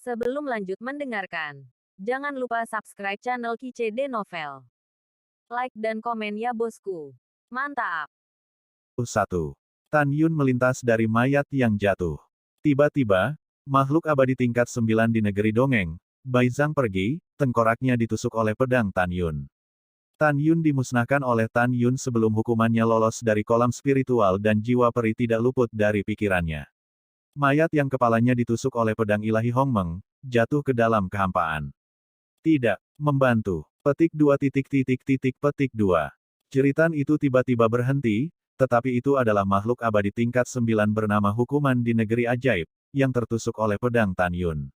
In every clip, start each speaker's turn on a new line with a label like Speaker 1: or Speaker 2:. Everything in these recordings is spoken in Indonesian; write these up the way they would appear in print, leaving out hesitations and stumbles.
Speaker 1: Sebelum lanjut mendengarkan, jangan lupa subscribe channel KCD Novel. Like dan komen ya bosku. Mantap.
Speaker 2: 1. Tan Yun melintas dari mayat yang jatuh. Tiba-tiba, makhluk abadi tingkat 9 di negeri dongeng, Bai Zhang pergi, tengkoraknya ditusuk oleh pedang Tan Yun. Tan Yun dimusnahkan oleh Tan Yun sebelum hukumannya lolos dari kolam spiritual dan jiwa peri tidak luput dari pikirannya. Mayat yang kepalanya ditusuk oleh pedang ilahi Hongmeng, jatuh ke dalam kehampaan. Tidak membantu. Petik 2 petik 2. Jeritan itu tiba-tiba berhenti, tetapi itu adalah makhluk abadi tingkat 9 bernama Hukuman di Negeri Ajaib, yang tertusuk oleh pedang Tan Yun.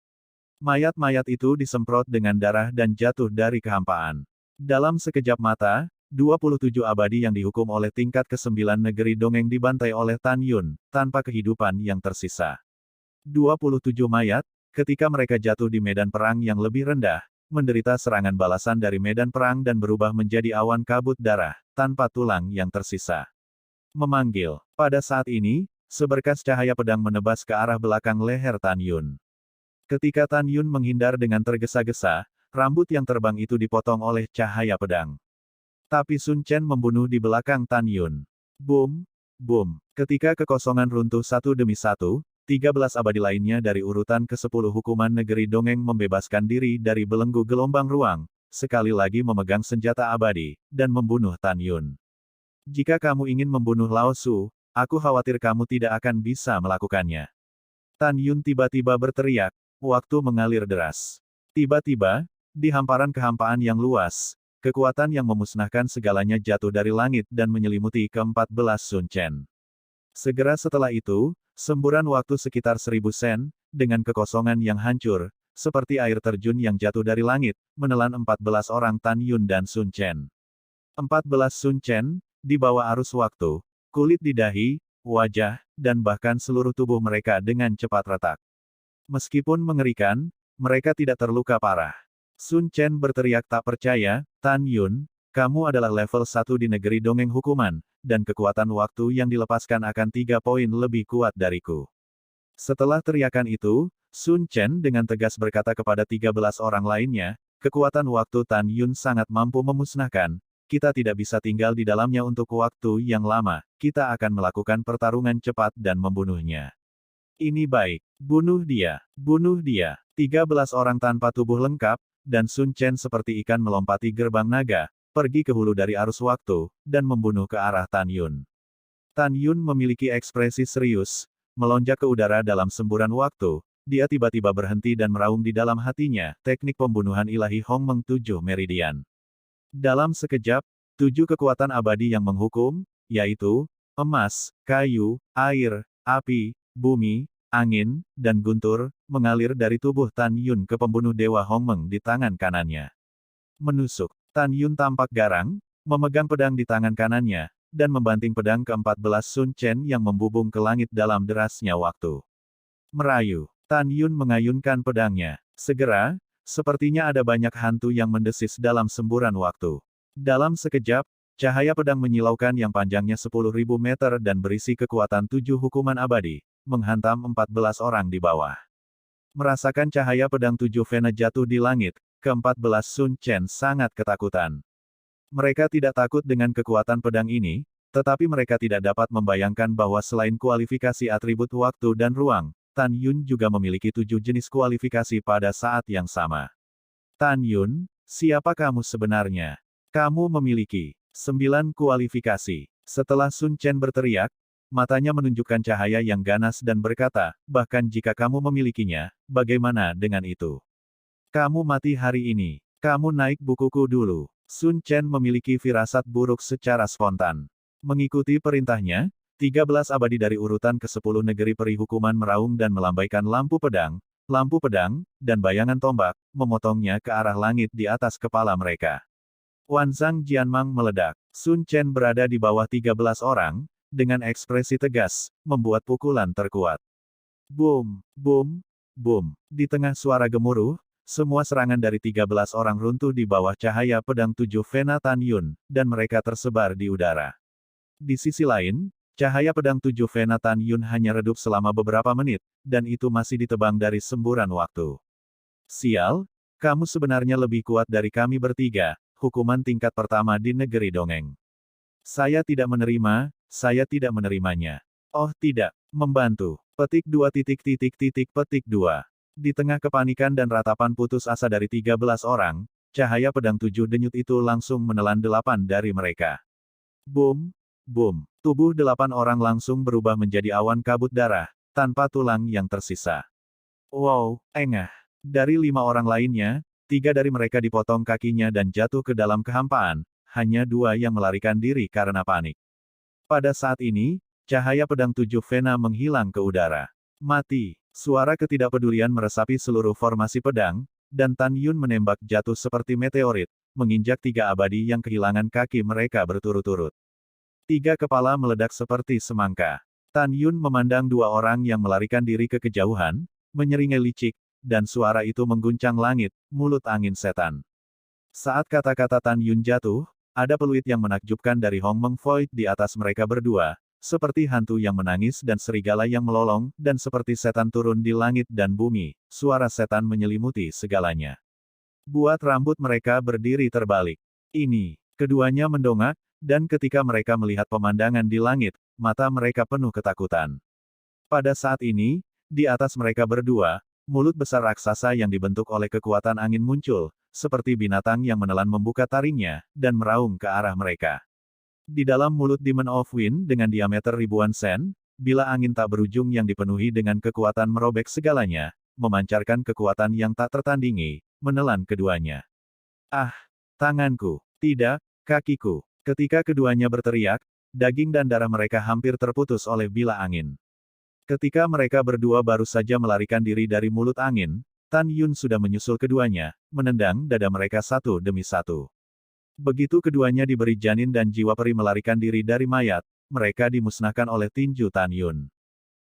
Speaker 2: Mayat-mayat itu disemprot dengan darah dan jatuh dari kehampaan. Dalam sekejap mata, 27 abadi yang dihukum oleh tingkat ke-9 negeri dongeng dibantai oleh Tan Yun, tanpa kehidupan yang tersisa. 27 mayat, ketika mereka jatuh di medan perang yang lebih rendah, menderita serangan balasan dari medan perang dan berubah menjadi awan kabut darah, tanpa tulang yang tersisa. Memanggil. Pada saat ini, seberkas cahaya pedang menebas ke arah belakang leher Tan Yun. Ketika Tan Yun menghindar dengan tergesa-gesa, rambut yang terbang itu dipotong oleh cahaya pedang. Tapi Sun Chen membunuh di belakang Tan Yun. Boom, boom. Ketika kekosongan runtuh satu demi satu, 13 abadi lainnya dari urutan ke-10 hukuman negeri dongeng membebaskan diri dari belenggu gelombang ruang, sekali lagi memegang senjata abadi, dan membunuh Tan Yun. Jika kamu ingin membunuh Lao Su, aku khawatir kamu tidak akan bisa melakukannya. Tan Yun tiba-tiba berteriak, waktu mengalir deras. Tiba-tiba, di hamparan kehampaan yang luas, kekuatan yang memusnahkan segalanya jatuh dari langit dan menyelimuti ke-14 Sun Chen. Segera setelah itu, semburan waktu sekitar 1000 sen, dengan kekosongan yang hancur, seperti air terjun yang jatuh dari langit, menelan 14 orang Tan Yun dan Sun Chen. 14 Sun Chen, di bawah arus waktu, kulit di dahi, wajah, dan bahkan seluruh tubuh mereka dengan cepat retak. Meskipun mengerikan, mereka tidak terluka parah. Sun Chen berteriak tak percaya, Tan Yun, kamu adalah level 1 di negeri dongeng hukuman, dan kekuatan waktu yang dilepaskan akan 3 poin lebih kuat dariku. Setelah teriakan itu, Sun Chen dengan tegas berkata kepada 13 orang lainnya, kekuatan waktu Tan Yun sangat mampu memusnahkan, kita tidak bisa tinggal di dalamnya untuk waktu yang lama, kita akan melakukan pertarungan cepat dan membunuhnya. Ini baik, bunuh dia, bunuh dia. 13 orang tanpa tubuh lengkap, dan Sun Chen seperti ikan melompati gerbang naga, pergi ke hulu dari arus waktu, dan membunuh ke arah Tan Yun. Tan Yun memiliki ekspresi serius, melonjak ke udara dalam semburan waktu, dia tiba-tiba berhenti dan meraung di dalam hatinya, teknik pembunuhan ilahi Hongmeng 7 Meridian. Dalam sekejap, 7 kekuatan abadi yang menghukum, yaitu, emas, kayu, air, api, bumi, angin, dan guntur, mengalir dari tubuh Tan Yun ke pembunuh Dewa Hongmeng di tangan kanannya. Menusuk. Tan Yun tampak garang, memegang pedang di tangan kanannya, dan membanting pedang ke-14 Sun Chen yang membubung ke langit dalam derasnya waktu. Merayu. Tan Yun mengayunkan pedangnya. Segera, sepertinya ada banyak hantu yang mendesis dalam semburan waktu. Dalam sekejap, cahaya pedang menyilaukan yang panjangnya 10.000 meter dan berisi kekuatan 7 hukuman abadi, menghantam 14 orang di bawah. Merasakan cahaya pedang 7 Vena jatuh di langit, ke-14 Sun Chen sangat ketakutan. Mereka tidak takut dengan kekuatan pedang ini, tetapi mereka tidak dapat membayangkan bahwa selain kualifikasi atribut waktu dan ruang, Tan Yun juga memiliki 7 jenis kualifikasi pada saat yang sama. Tan Yun, siapa kamu sebenarnya? Kamu memiliki 9 kualifikasi. Setelah Sun Chen berteriak, matanya menunjukkan cahaya yang ganas dan berkata, bahkan jika kamu memilikinya, bagaimana dengan itu? Kamu mati hari ini. Kamu naik bukuku dulu. Sun Chen memiliki firasat buruk secara spontan. Mengikuti perintahnya, 13 abadi dari urutan ke-10 negeri peri hukuman meraung dan melambaikan lampu pedang, dan bayangan tombak, memotongnya ke arah langit di atas kepala mereka. Wanzang Jianmang meledak. Sun Chen berada di bawah 13 orang, dengan ekspresi tegas, membuat pukulan terkuat. Boom, boom, boom. Di tengah suara gemuruh, semua serangan dari 13 orang runtuh di bawah cahaya pedang 7 Vena Tan Yun, dan mereka tersebar di udara. Di sisi lain, cahaya pedang 7 Vena Tan Yun hanya redup selama beberapa menit, dan itu masih ditebang dari semburan waktu. Sial, kamu sebenarnya lebih kuat dari kami bertiga, hukuman tingkat pertama di negeri dongeng. Saya tidak menerimanya. Oh tidak, membantu. Petik 2 titik titik titik petik 2. Di tengah kepanikan dan ratapan putus asa dari 13 orang, cahaya pedang 7 denyut itu langsung menelan 8 dari mereka. Boom, boom. Tubuh 8 orang langsung berubah menjadi awan kabut darah, tanpa tulang yang tersisa. Wow, engah. Dari 5 orang lainnya, 3 dari mereka dipotong kakinya dan jatuh ke dalam kehampaan, hanya 2 yang melarikan diri karena panik. Pada saat ini, cahaya pedang 7 Vena menghilang ke udara. Mati. Suara ketidakpedulian meresapi seluruh formasi pedang, dan Tan Yun menembak jatuh seperti meteorit, menginjak 3 abadi yang kehilangan kaki mereka berturut-turut. 3 kepala meledak seperti semangka. Tan Yun memandang 2 orang yang melarikan diri ke kejauhan, menyeringai licik, dan suara itu mengguncang langit, mulut angin setan. Saat kata-kata Tan Yun jatuh, ada peluit yang menakjubkan dari Hong Meng Void di atas mereka berdua, seperti hantu yang menangis dan serigala yang melolong, dan seperti setan turun di langit dan bumi, suara setan menyelimuti segalanya. Buat rambut mereka berdiri terbalik. Ini, keduanya mendongak, dan ketika mereka melihat pemandangan di langit, mata mereka penuh ketakutan. Pada saat ini, di atas mereka berdua, mulut besar raksasa yang dibentuk oleh kekuatan angin muncul, seperti binatang yang menelan membuka taringnya, dan meraung ke arah mereka. Di dalam mulut Demon of Wind dengan diameter ribuan sen, bila angin tak berujung yang dipenuhi dengan kekuatan merobek segalanya, memancarkan kekuatan yang tak tertandingi, menelan keduanya. Ah! Tanganku! Tidak, kakiku! Ketika keduanya berteriak, daging dan darah mereka hampir terputus oleh bila angin. Ketika mereka berdua baru saja melarikan diri dari mulut angin, Tan Yun sudah menyusul keduanya, menendang dada mereka satu demi satu. Begitu keduanya diberi janin dan jiwa peri melarikan diri dari mayat, mereka dimusnahkan oleh tinju Tan Yun.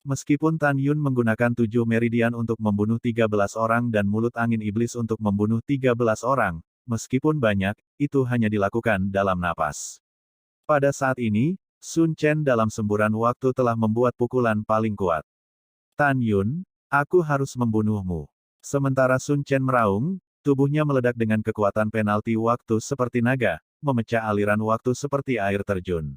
Speaker 2: Meskipun Tan Yun menggunakan 7 meridian untuk membunuh 13 orang dan mulut angin iblis untuk membunuh 13 orang, meskipun banyak, itu hanya dilakukan dalam napas. Pada saat ini, Sun Chen dalam semburan waktu telah membuat pukulan paling kuat. Tan Yun, aku harus membunuhmu. Sementara Sun Chen meraung, tubuhnya meledak dengan kekuatan penalti waktu seperti naga, memecah aliran waktu seperti air terjun.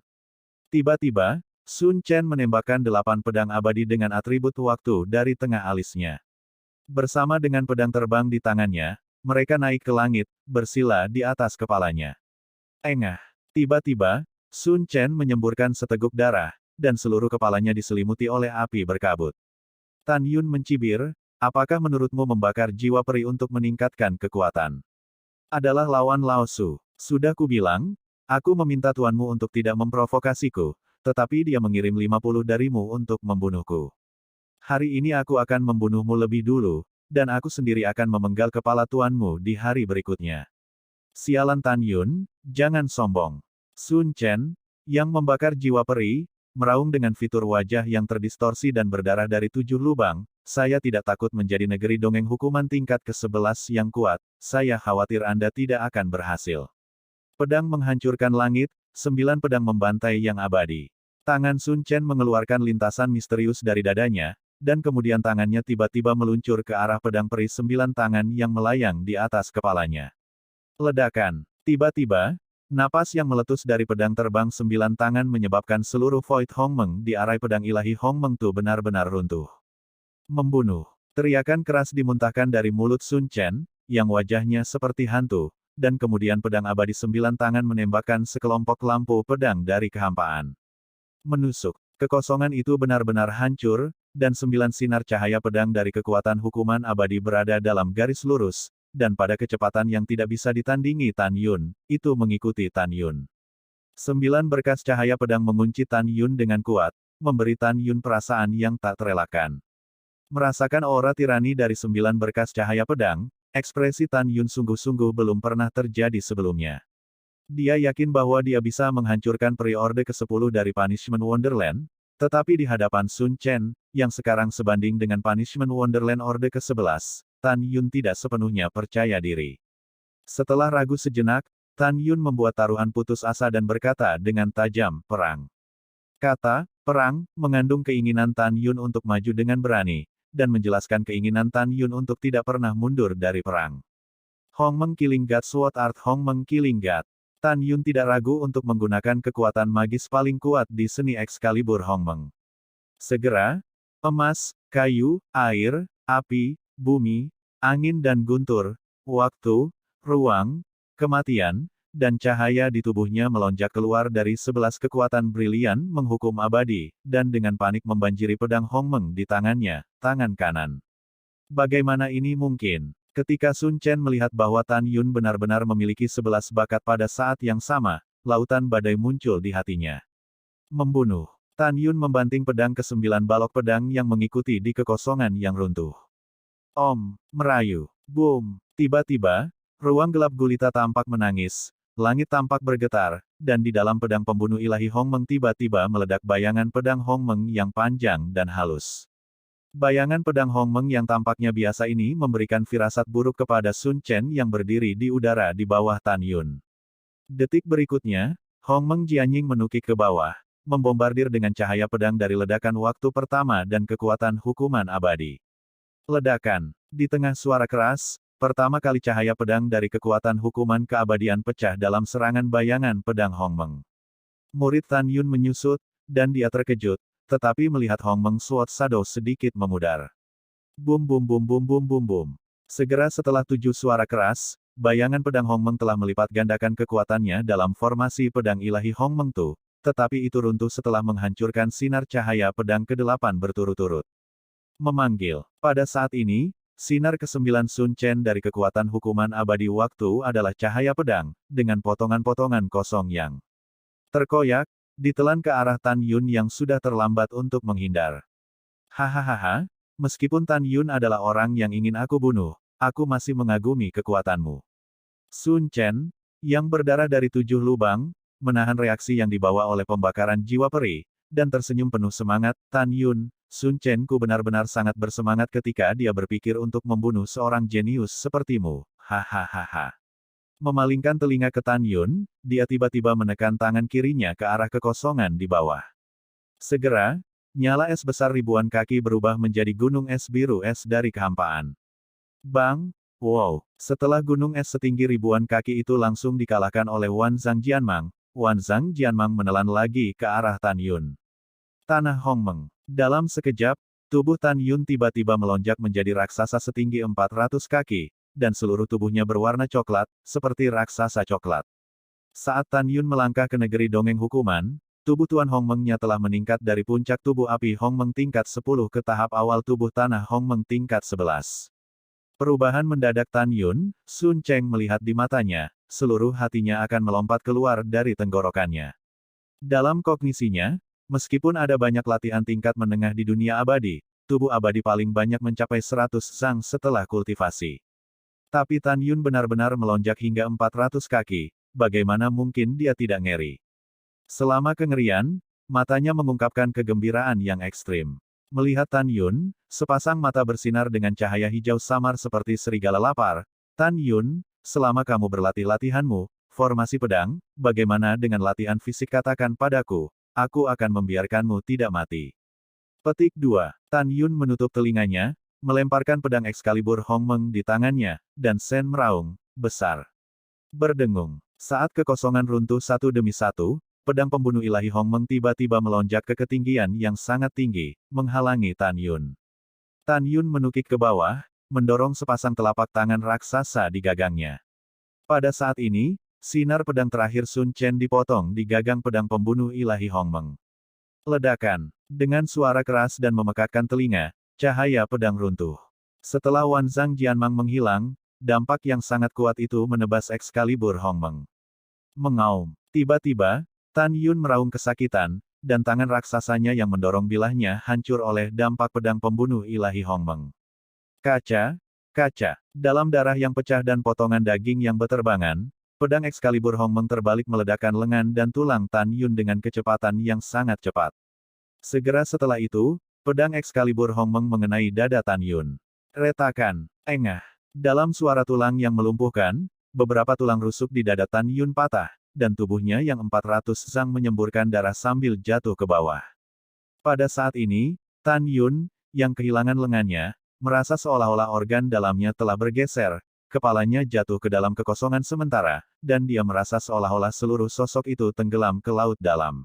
Speaker 2: Tiba-tiba, Sun Chen menembakkan 8 pedang abadi dengan atribut waktu dari tengah alisnya. Bersama dengan pedang terbang di tangannya, mereka naik ke langit, bersila di atas kepalanya. Engah! Tiba-tiba, Sun Chen menyemburkan seteguk darah, dan seluruh kepalanya diselimuti oleh api berkabut. Tan Yun mencibir, apakah menurutmu membakar jiwa peri untuk meningkatkan kekuatan adalah lawan Lao Su? Sudah kubilang, aku meminta tuanmu untuk tidak memprovokasiku, tetapi dia mengirim 50 darimu untuk membunuhku. Hari ini aku akan membunuhmu lebih dulu, dan aku sendiri akan memenggal kepala tuanmu di hari berikutnya. Sialan Tan Yun, jangan sombong. Sun Chen, yang membakar jiwa peri, meraung dengan fitur wajah yang terdistorsi dan berdarah dari 7 lubang, saya tidak takut menjadi negeri dongeng hukuman tingkat ke-11 yang kuat, saya khawatir Anda tidak akan berhasil. Pedang menghancurkan langit, 9 pedang membantai yang abadi. Tangan Sun Chen mengeluarkan lintasan misterius dari dadanya, dan kemudian tangannya tiba-tiba meluncur ke arah pedang peri 9 tangan yang melayang di atas kepalanya. Ledakan. Tiba-tiba, napas yang meletus dari pedang terbang 9 tangan menyebabkan seluruh Void Hongmeng di arai pedang ilahi Hongmeng Tu benar-benar runtuh. Membunuh. Teriakan keras dimuntahkan dari mulut Sun Chen, yang wajahnya seperti hantu, dan kemudian pedang abadi 9 tangan menembakkan sekelompok lampu pedang dari kehampaan. Menusuk. Kekosongan itu benar-benar hancur, dan 9 sinar cahaya pedang dari kekuatan hukuman abadi berada dalam garis lurus, dan pada kecepatan yang tidak bisa ditandingi Tan Yun, itu mengikuti Tan Yun. 9 berkas cahaya pedang mengunci Tan Yun dengan kuat, memberi Tan Yun perasaan yang tak terelakkan. Merasakan aura tirani dari 9 berkas cahaya pedang, ekspresi Tan Yun sungguh-sungguh belum pernah terjadi sebelumnya. Dia yakin bahwa dia bisa menghancurkan pre-orde ke-10 dari Punishment Wonderland, tetapi di hadapan Sun Chen, yang sekarang sebanding dengan Punishment Wonderland Orde ke-11, Tan Yun tidak sepenuhnya percaya diri. Setelah ragu sejenak, Tan Yun membuat taruhan putus asa dan berkata dengan tajam, perang. Kata, perang, mengandung keinginan Tan Yun untuk maju dengan berani, dan menjelaskan keinginan Tan Yun untuk tidak pernah mundur dari perang. Hongmeng Killing God Sword Art Hongmeng Killing God. Tan Yun tidak ragu untuk menggunakan kekuatan magis paling kuat di seni Excalibur Hongmeng. Segera, emas, kayu, air, api, bumi, angin dan guntur, waktu, ruang, kematian, dan cahaya di tubuhnya melonjak keluar dari 11 kekuatan brilian menghukum abadi, dan dengan panik membanjiri pedang Hongmeng di tangannya, tangan kanan. Bagaimana ini mungkin? Ketika Sun Chen melihat bahwa Tan Yun benar-benar memiliki 11 bakat pada saat yang sama, lautan badai muncul di hatinya. Membunuh. Tan Yun membanting pedang ke 9 balok pedang yang mengikuti di kekosongan yang runtuh. Om, merayu. Boom. Tiba-tiba, ruang gelap gulita tampak menangis, langit tampak bergetar, dan di dalam pedang pembunuh ilahi Hongmeng tiba-tiba meledak bayangan pedang Hongmeng yang panjang dan halus. Bayangan pedang Hongmeng yang tampaknya biasa ini memberikan firasat buruk kepada Sun Chen yang berdiri di udara di bawah Tan Yun. Detik berikutnya, Hongmeng Jianying menukik ke bawah, membombardir dengan cahaya pedang dari ledakan waktu pertama dan kekuatan hukuman abadi. Ledakan. Di tengah suara keras, pertama kali cahaya pedang dari kekuatan hukuman keabadian pecah dalam serangan bayangan pedang Hongmeng. Murid Tan Yun menyusut, dan dia terkejut, tetapi melihat Hongmeng Sword Shadow sedikit memudar. Bum bum bum bum bum bum bum. Segera setelah 7 suara keras, bayangan pedang Hongmeng telah melipat gandakan kekuatannya dalam formasi pedang ilahi Hongmeng Tu, tetapi itu runtuh setelah menghancurkan sinar cahaya pedang ke-8 berturut-turut. Memanggil. Pada saat ini, sinar ke-9 Sun Chen dari kekuatan hukuman abadi waktu adalah cahaya pedang, dengan potongan-potongan kosong yang terkoyak, ditelan ke arah Tan Yun yang sudah terlambat untuk menghindar. Hahaha, meskipun Tan Yun adalah orang yang ingin aku bunuh, aku masih mengagumi kekuatanmu. Sun Chen, yang berdarah dari 7 lubang, menahan reaksi yang dibawa oleh pembakaran jiwa peri, dan tersenyum penuh semangat. Tan Yun, Sun Chen ku benar-benar sangat bersemangat ketika dia berpikir untuk membunuh seorang jenius sepertimu. Hahaha. Memalingkan telinga ke Tan Yun, dia tiba-tiba menekan tangan kirinya ke arah kekosongan di bawah. Segera, nyala es besar ribuan kaki berubah menjadi gunung es biru es dari kehampaan. Bang! Wow! Setelah gunung es setinggi ribuan kaki itu langsung dikalahkan oleh Wanzang Jianmang, Wanzang Jianmang menelan lagi ke arah Tan Yun. Tanah Hongmeng. Dalam sekejap, tubuh Tan Yun tiba-tiba melonjak menjadi raksasa setinggi 400 kaki, dan seluruh tubuhnya berwarna coklat, seperti raksasa coklat. Saat Tan Yun melangkah ke negeri dongeng hukuman, tubuh Tuan Hongmengnya telah meningkat dari puncak tubuh api Hongmeng tingkat 10 ke tahap awal tubuh tanah Hongmeng tingkat 11. Perubahan mendadak Tan Yun, Sun Cheng melihat di matanya, seluruh hatinya akan melompat keluar dari tenggorokannya. Dalam kognisinya, meskipun ada banyak latihan tingkat menengah di dunia abadi, tubuh abadi paling banyak mencapai 100 sang setelah kultivasi. Tapi Tan Yun benar-benar melonjak hingga 400 kaki, bagaimana mungkin dia tidak ngeri? Selama kengerian, matanya mengungkapkan kegembiraan yang ekstrim. Melihat Tan Yun, sepasang mata bersinar dengan cahaya hijau samar seperti serigala lapar. Tan Yun, selama kamu berlatih latihanmu, formasi pedang, bagaimana dengan latihan fisik katakan padaku, aku akan membiarkanmu tidak mati. Petik 2. Tan Yun menutup telinganya, melemparkan pedang Excalibur Hongmeng di tangannya, dan Sen meraung, besar. Berdengung. Saat kekosongan runtuh satu demi satu, pedang pembunuh ilahi Hongmeng tiba-tiba melonjak ke ketinggian yang sangat tinggi, menghalangi Tan Yun. Tan Yun menukik ke bawah, mendorong sepasang telapak tangan raksasa di gagangnya. Pada saat ini, sinar pedang terakhir Sun Chen dipotong di gagang pedang pembunuh ilahi Hongmeng. Ledakan. Dengan suara keras dan memekakkan telinga, cahaya pedang runtuh. Setelah Wanzang Jianmang menghilang, dampak yang sangat kuat itu menebas Excalibur Hongmeng. Mengaum. Tiba-tiba, Tan Yun meraung kesakitan, dan tangan raksasanya yang mendorong bilahnya hancur oleh dampak pedang pembunuh ilahi Hongmeng. Kaca, kaca. Dalam darah yang pecah dan potongan daging yang beterbangan, pedang Excalibur Hongmeng terbalik meledakkan lengan dan tulang Tan Yun dengan kecepatan yang sangat cepat. Segera setelah itu, pedang Excalibur Hongmeng mengenai dada Tan Yun. Retakan, engah. Dalam suara tulang yang melumpuhkan, beberapa tulang rusuk di dada Tan Yun patah, dan tubuhnya yang 400 sang menyemburkan darah sambil jatuh ke bawah. Pada saat ini, Tan Yun, yang kehilangan lengannya, merasa seolah-olah organ dalamnya telah bergeser, kepalanya jatuh ke dalam kekosongan sementara, dan dia merasa seolah-olah seluruh sosok itu tenggelam ke laut dalam.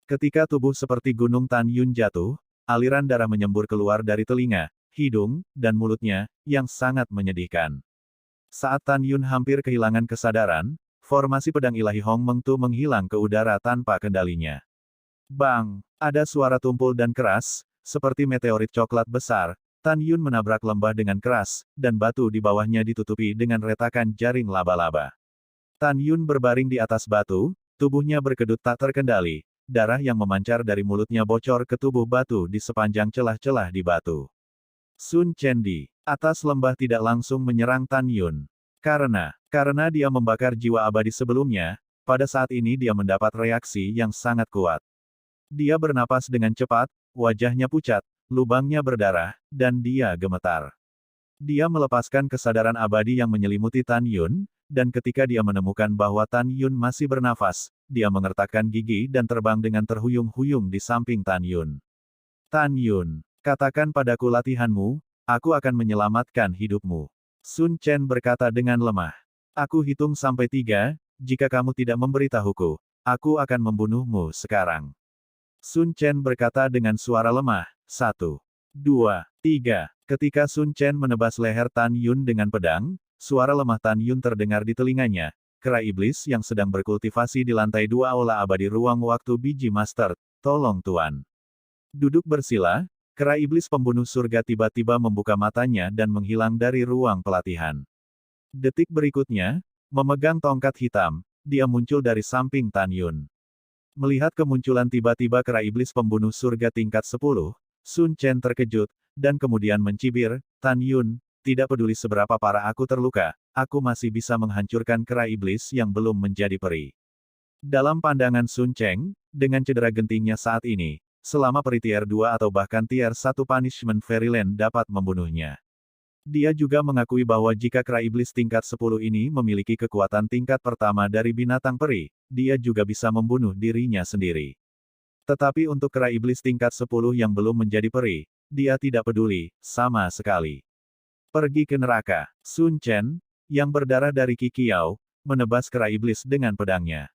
Speaker 2: Ketika tubuh seperti gunung Tan Yun jatuh, aliran darah menyembur keluar dari telinga, hidung, dan mulutnya, yang sangat menyedihkan. Saat Tan Yun hampir kehilangan kesadaran, formasi pedang ilahi Hong Meng Tu menghilang ke udara tanpa kendalinya. Bang! Ada suara tumpul dan keras, seperti meteorit coklat besar. Tan Yun menabrak lembah dengan keras, dan batu di bawahnya ditutupi dengan retakan jaring laba-laba. Tan Yun berbaring di atas batu, tubuhnya berkedut tak terkendali, darah yang memancar dari mulutnya bocor ke tubuh batu di sepanjang celah-celah di batu. Sun Chen di atas lembah tidak langsung menyerang Tan Yun. Karena dia membakar jiwa abadi sebelumnya, pada saat ini dia mendapat reaksi yang sangat kuat. Dia bernapas dengan cepat, wajahnya pucat, lubangnya berdarah, dan dia gemetar. Dia melepaskan kesadaran abadi yang menyelimuti Tan Yun, dan ketika dia menemukan bahwa Tan Yun masih bernafas, dia mengertakkan gigi dan terbang dengan terhuyung-huyung di samping Tan Yun. Tan Yun, katakan padaku latihanmu, aku akan menyelamatkan hidupmu. Sun Chen berkata dengan lemah. Aku hitung sampai 3, jika kamu tidak memberitahuku, aku akan membunuhmu sekarang. Sun Chen berkata dengan suara lemah, 1, 2, 3. Ketika Sun Chen menebas leher Tan Yun dengan pedang, suara lemah Tan Yun terdengar di telinganya. Kera iblis yang sedang berkultivasi di lantai 2 aula abadi ruang waktu biji master, tolong tuan. Duduk bersila, kera iblis pembunuh surga tiba-tiba membuka matanya dan menghilang dari ruang pelatihan. Detik berikutnya, memegang tongkat hitam, dia muncul dari samping Tan Yun. Melihat kemunculan tiba-tiba kera iblis pembunuh surga tingkat 10, Sun Chen terkejut, dan kemudian mencibir, Tan Yun, tidak peduli seberapa parah aku terluka, aku masih bisa menghancurkan kera iblis yang belum menjadi peri. Dalam pandangan Sun Chen, dengan cedera gentingnya saat ini, selama peri tier 2 atau bahkan tier 1 punishment fairyland dapat membunuhnya. Dia juga mengakui bahwa jika kera iblis tingkat 10 ini memiliki kekuatan tingkat pertama dari binatang peri, dia juga bisa membunuh dirinya sendiri. Tetapi untuk kera iblis tingkat 10 yang belum menjadi peri, dia tidak peduli, sama sekali. Pergi ke neraka. Sun Chen, yang berdarah dari Qi Qiao, menebas kera iblis dengan pedangnya.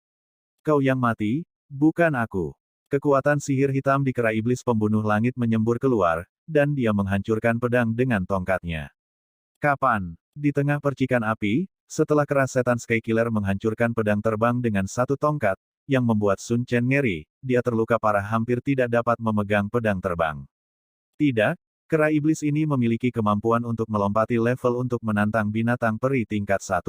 Speaker 2: Kau yang mati, bukan aku. Kekuatan sihir hitam di kera iblis pembunuh langit menyembur keluar, dan dia menghancurkan pedang dengan tongkatnya. Kapan? Di tengah percikan api, setelah kera setan Sky Killer menghancurkan pedang terbang dengan satu tongkat, yang membuat Sun Chen ngeri, dia terluka parah hampir tidak dapat memegang pedang terbang. Tidak, kera iblis ini memiliki kemampuan untuk melompati level untuk menantang binatang peri tingkat 1.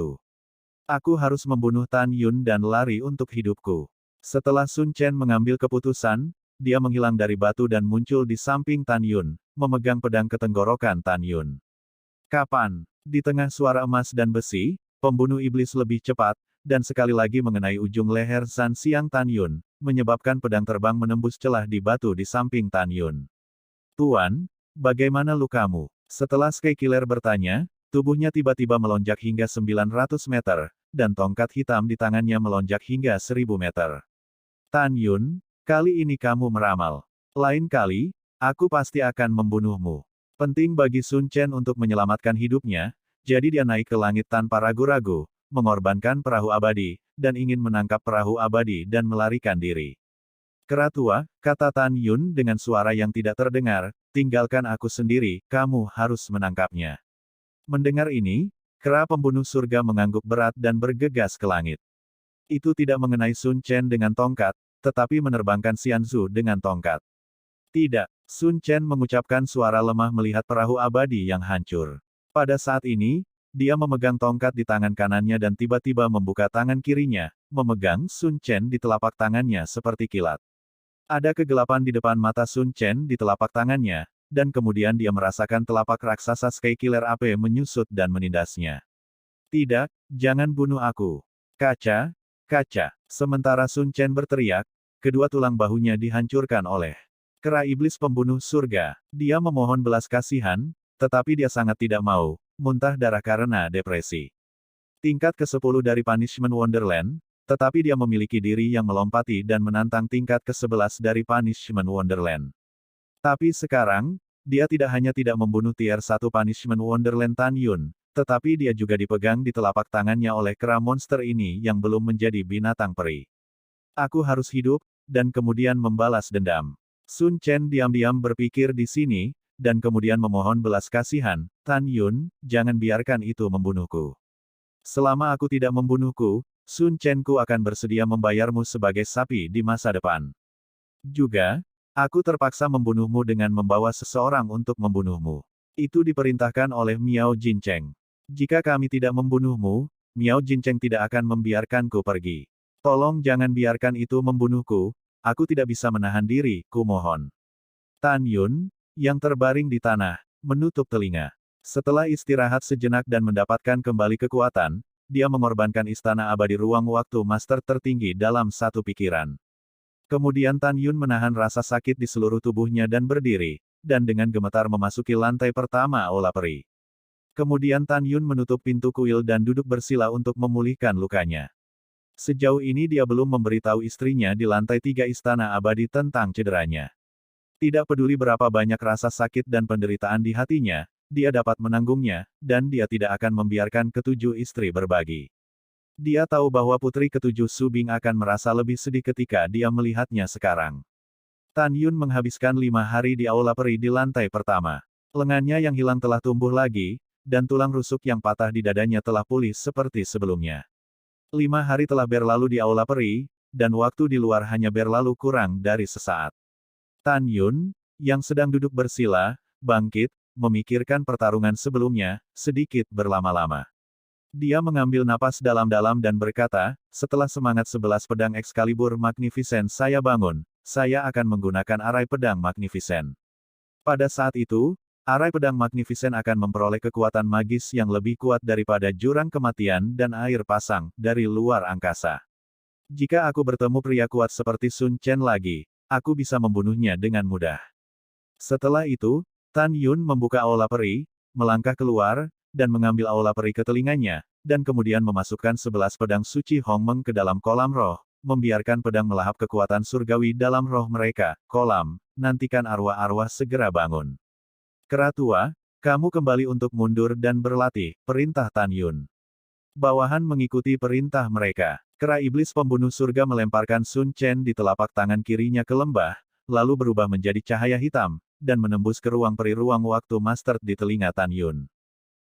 Speaker 2: Aku harus membunuh Tan Yun dan lari untuk hidupku. Setelah Sun Chen mengambil keputusan, dia menghilang dari batu dan muncul di samping Tan Yun, memegang pedang ke tenggorokan Tan Yun. Kapan? Di tengah suara emas dan besi, pembunuh iblis lebih cepat, dan sekali lagi mengenai ujung leher San Xiang Tan Yun, menyebabkan pedang terbang menembus celah di batu di samping Tan Yun. Tuan, bagaimana lukamu? Setelah Sky Killer bertanya, tubuhnya tiba-tiba melonjak hingga 900 meter, dan tongkat hitam di tangannya melonjak hingga 1000 meter. Tan Yun, kali ini kamu meramal. Lain kali, aku pasti akan membunuhmu. Penting bagi Sun Chen untuk menyelamatkan hidupnya, jadi dia naik ke langit tanpa ragu-ragu, mengorbankan perahu abadi, dan ingin menangkap perahu abadi dan melarikan diri. Kera tua, kata Tan Yun dengan suara yang tidak terdengar, tinggalkan aku sendiri, kamu harus menangkapnya. Mendengar ini, kera pembunuh surga mengangguk berat dan bergegas ke langit. Itu tidak mengenai Sun Chen dengan tongkat, tetapi menerbangkan Xianzu dengan tongkat. Tidak, Sun Chen mengucapkan suara lemah melihat perahu abadi yang hancur. Pada saat ini, dia memegang tongkat di tangan kanannya dan tiba-tiba membuka tangan kirinya, memegang Sun Chen di telapak tangannya seperti kilat. Ada kegelapan di depan mata Sun Chen di telapak tangannya, dan kemudian dia merasakan telapak raksasa Sky Killer AP menyusut dan menindasnya. Tidak, jangan bunuh aku. Kaca, kaca. Sementara Sun Chen berteriak, kedua tulang bahunya dihancurkan oleh kera iblis pembunuh surga. Dia memohon belas kasihan, tetapi dia sangat tidak mau, muntah darah karena depresi. Tingkat ke-10 dari Punishment Wonderland, tetapi dia memiliki diri yang melompati dan menantang tingkat ke-11 dari Punishment Wonderland. Tapi sekarang, dia tidak hanya tidak membunuh Tier 1 Punishment Wonderland Tan Yun, tetapi dia juga dipegang di telapak tangannya oleh kera monster ini yang belum menjadi binatang peri. Aku harus hidup, dan kemudian membalas dendam. Sun Chen diam-diam berpikir di sini, dan kemudian memohon belas kasihan, Tan Yun, jangan biarkan itu membunuhku. Selama aku tidak membunuhku, Sun Chen-ku akan bersedia membayarmu sebagai sapi di masa depan. Juga, aku terpaksa membunuhmu dengan membawa seseorang untuk membunuhmu. Itu diperintahkan oleh Miao Jincheng. Jika kami tidak membunuhmu, Miao Jincheng tidak akan membiarkanku pergi. Tolong jangan biarkan itu membunuhku, aku tidak bisa menahan diri, ku mohon. Tan Yun, yang terbaring di tanah, menutup telinga. Setelah istirahat sejenak dan mendapatkan kembali kekuatan, dia mengorbankan istana abadi ruang waktu master tertinggi dalam satu pikiran. Kemudian Tan Yun menahan rasa sakit di seluruh tubuhnya dan berdiri, dan dengan gemetar memasuki lantai pertama aula peri. Kemudian Tan Yun menutup pintu kuil dan duduk bersila untuk memulihkan lukanya. Sejauh ini dia belum memberitahu istrinya di lantai 3 istana abadi tentang cederanya. Tidak peduli berapa banyak rasa sakit dan penderitaan di hatinya, dia dapat menanggungnya, dan dia tidak akan membiarkan ketujuh istri berbagi. Dia tahu bahwa putri ketujuh Su Bing akan merasa lebih sedih ketika dia melihatnya sekarang. Tan Yun menghabiskan 5 hari di aula peri di lantai pertama. Lengannya yang hilang telah tumbuh lagi, dan tulang rusuk yang patah di dadanya telah pulih seperti sebelumnya. 5 hari telah berlalu di aula peri, dan waktu di luar hanya berlalu kurang dari sesaat. Tan Yun, yang sedang duduk bersila, bangkit, memikirkan pertarungan sebelumnya, sedikit berlama-lama. Dia mengambil napas dalam-dalam dan berkata, setelah semangat 11 pedang Excalibur Magnificent saya bangun, saya akan menggunakan arai pedang Magnificent. Pada saat itu, arai pedang Magnificent akan memperoleh kekuatan magis yang lebih kuat daripada jurang kematian dan air pasang, dari luar angkasa. Jika aku bertemu pria kuat seperti Sun Chen lagi, aku bisa membunuhnya dengan mudah. Setelah itu, Tan Yun membuka aula peri, melangkah keluar, dan mengambil aula peri ke telinganya, dan kemudian memasukkan 11 pedang suci Hongmeng ke dalam kolam roh, membiarkan pedang melahap kekuatan surgawi dalam roh mereka. Kolam, nantikan arwah-arwah segera bangun. Kera tua, kamu kembali untuk mundur dan berlatih, perintah Tan Yun. Bawahan mengikuti perintah mereka. Kera iblis pembunuh surga melemparkan Sun Chen di telapak tangan kirinya ke lembah, lalu berubah menjadi cahaya hitam, dan menembus ke ruang peri ruang waktu master di telinga Tan Yun.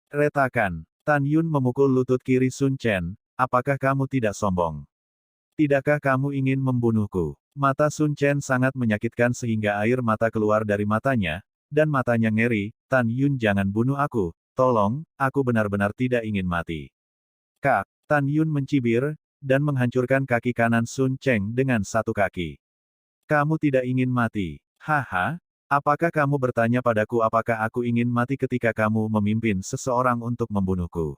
Speaker 2: Retakan. Tan Yun memukul lutut kiri Sun Chen, apakah kamu tidak sombong? Tidakkah kamu ingin membunuhku? Mata Sun Chen sangat menyakitkan sehingga air mata keluar dari matanya, dan matanya ngeri, Tan Yun jangan bunuh aku, tolong, aku benar-benar tidak ingin mati. Kak, Tan Yun mencibir, dan menghancurkan kaki kanan Sun Chen dengan satu kaki. Kamu tidak ingin mati. Haha, apakah kamu bertanya padaku apakah aku ingin mati ketika kamu memimpin seseorang untuk membunuhku?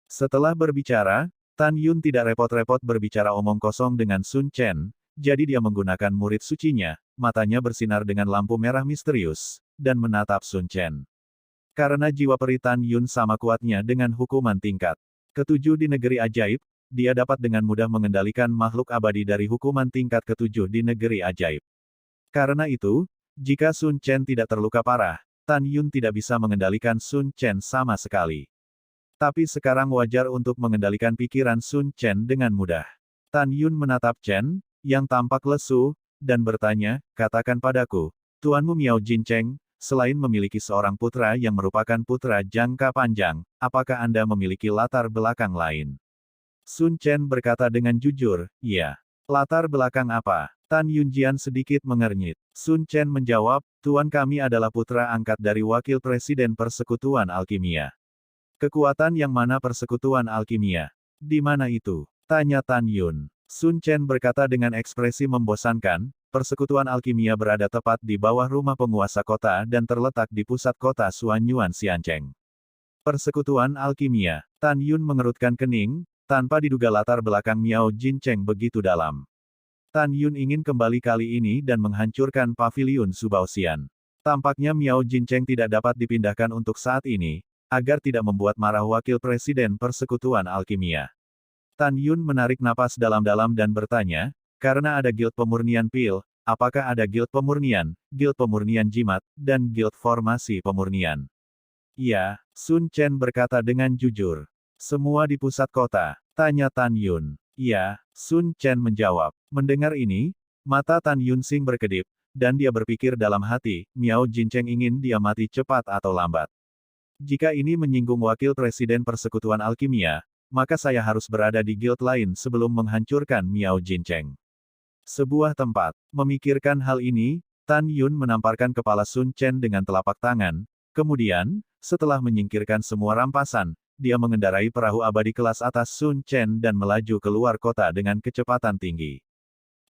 Speaker 2: Setelah berbicara, Tan Yun tidak repot-repot berbicara omong kosong dengan Sun Chen, jadi dia menggunakan murid sucinya, matanya bersinar dengan lampu merah misterius, dan menatap Sun Chen. Karena jiwa peri Tan Yun sama kuatnya dengan hukuman tingkat ketujuh di negeri ajaib, dia dapat dengan mudah mengendalikan makhluk abadi dari hukuman tingkat ketujuh di negeri ajaib. Karena itu, jika Sun Chen tidak terluka parah, Tan Yun tidak bisa mengendalikan Sun Chen sama sekali. Tapi sekarang wajar untuk mengendalikan pikiran Sun Chen dengan mudah. Tan Yun menatap Chen, yang tampak lesu, dan bertanya, katakan padaku, Tuanmu Miao Jincheng, selain memiliki seorang putra yang merupakan putra jangka panjang, apakah Anda memiliki latar belakang lain? Sun Chen berkata dengan jujur, iya. Latar belakang apa? Tan Yunjian sedikit mengernyit. Sun Chen menjawab, Tuan kami adalah putra angkat dari Wakil Presiden Persekutuan Alkimia. Kekuatan yang mana Persekutuan Alkimia? Di mana itu? Tanya Tan Yun. Sun Chen berkata dengan ekspresi membosankan, Persekutuan Alkimia berada tepat di bawah rumah penguasa kota dan terletak di pusat kota Suanyuan Xiancheng. Persekutuan Alkimia. Tan Yun mengerutkan kening, tanpa diduga latar belakang Miao Jincheng begitu dalam. Tan Yun ingin kembali kali ini dan menghancurkan paviliun Subaosian. Tampaknya Miao Jincheng tidak dapat dipindahkan untuk saat ini, agar tidak membuat marah Wakil Presiden Persekutuan Alkimia. Tan Yun menarik napas dalam-dalam dan bertanya, karena ada Guild Pemurnian Pil, apakah ada guild pemurnian jimat, dan guild formasi pemurnian? Iya, Sun Chen berkata dengan jujur. Semua di pusat kota, tanya Tan Yun. Iya, Sun Chen menjawab. Mendengar ini, mata Tan Yun Sing berkedip, dan dia berpikir dalam hati, Miao Jincheng ingin dia mati cepat atau lambat. Jika ini menyinggung wakil presiden persekutuan alkimia, maka saya harus berada di guild lain sebelum menghancurkan Miao Jincheng. Sebuah tempat. Memikirkan hal ini, Tan Yun menamparkan kepala Sun Chen dengan telapak tangan, kemudian, setelah menyingkirkan semua rampasan, dia mengendarai perahu abadi kelas atas Sun Chen dan melaju keluar kota dengan kecepatan tinggi.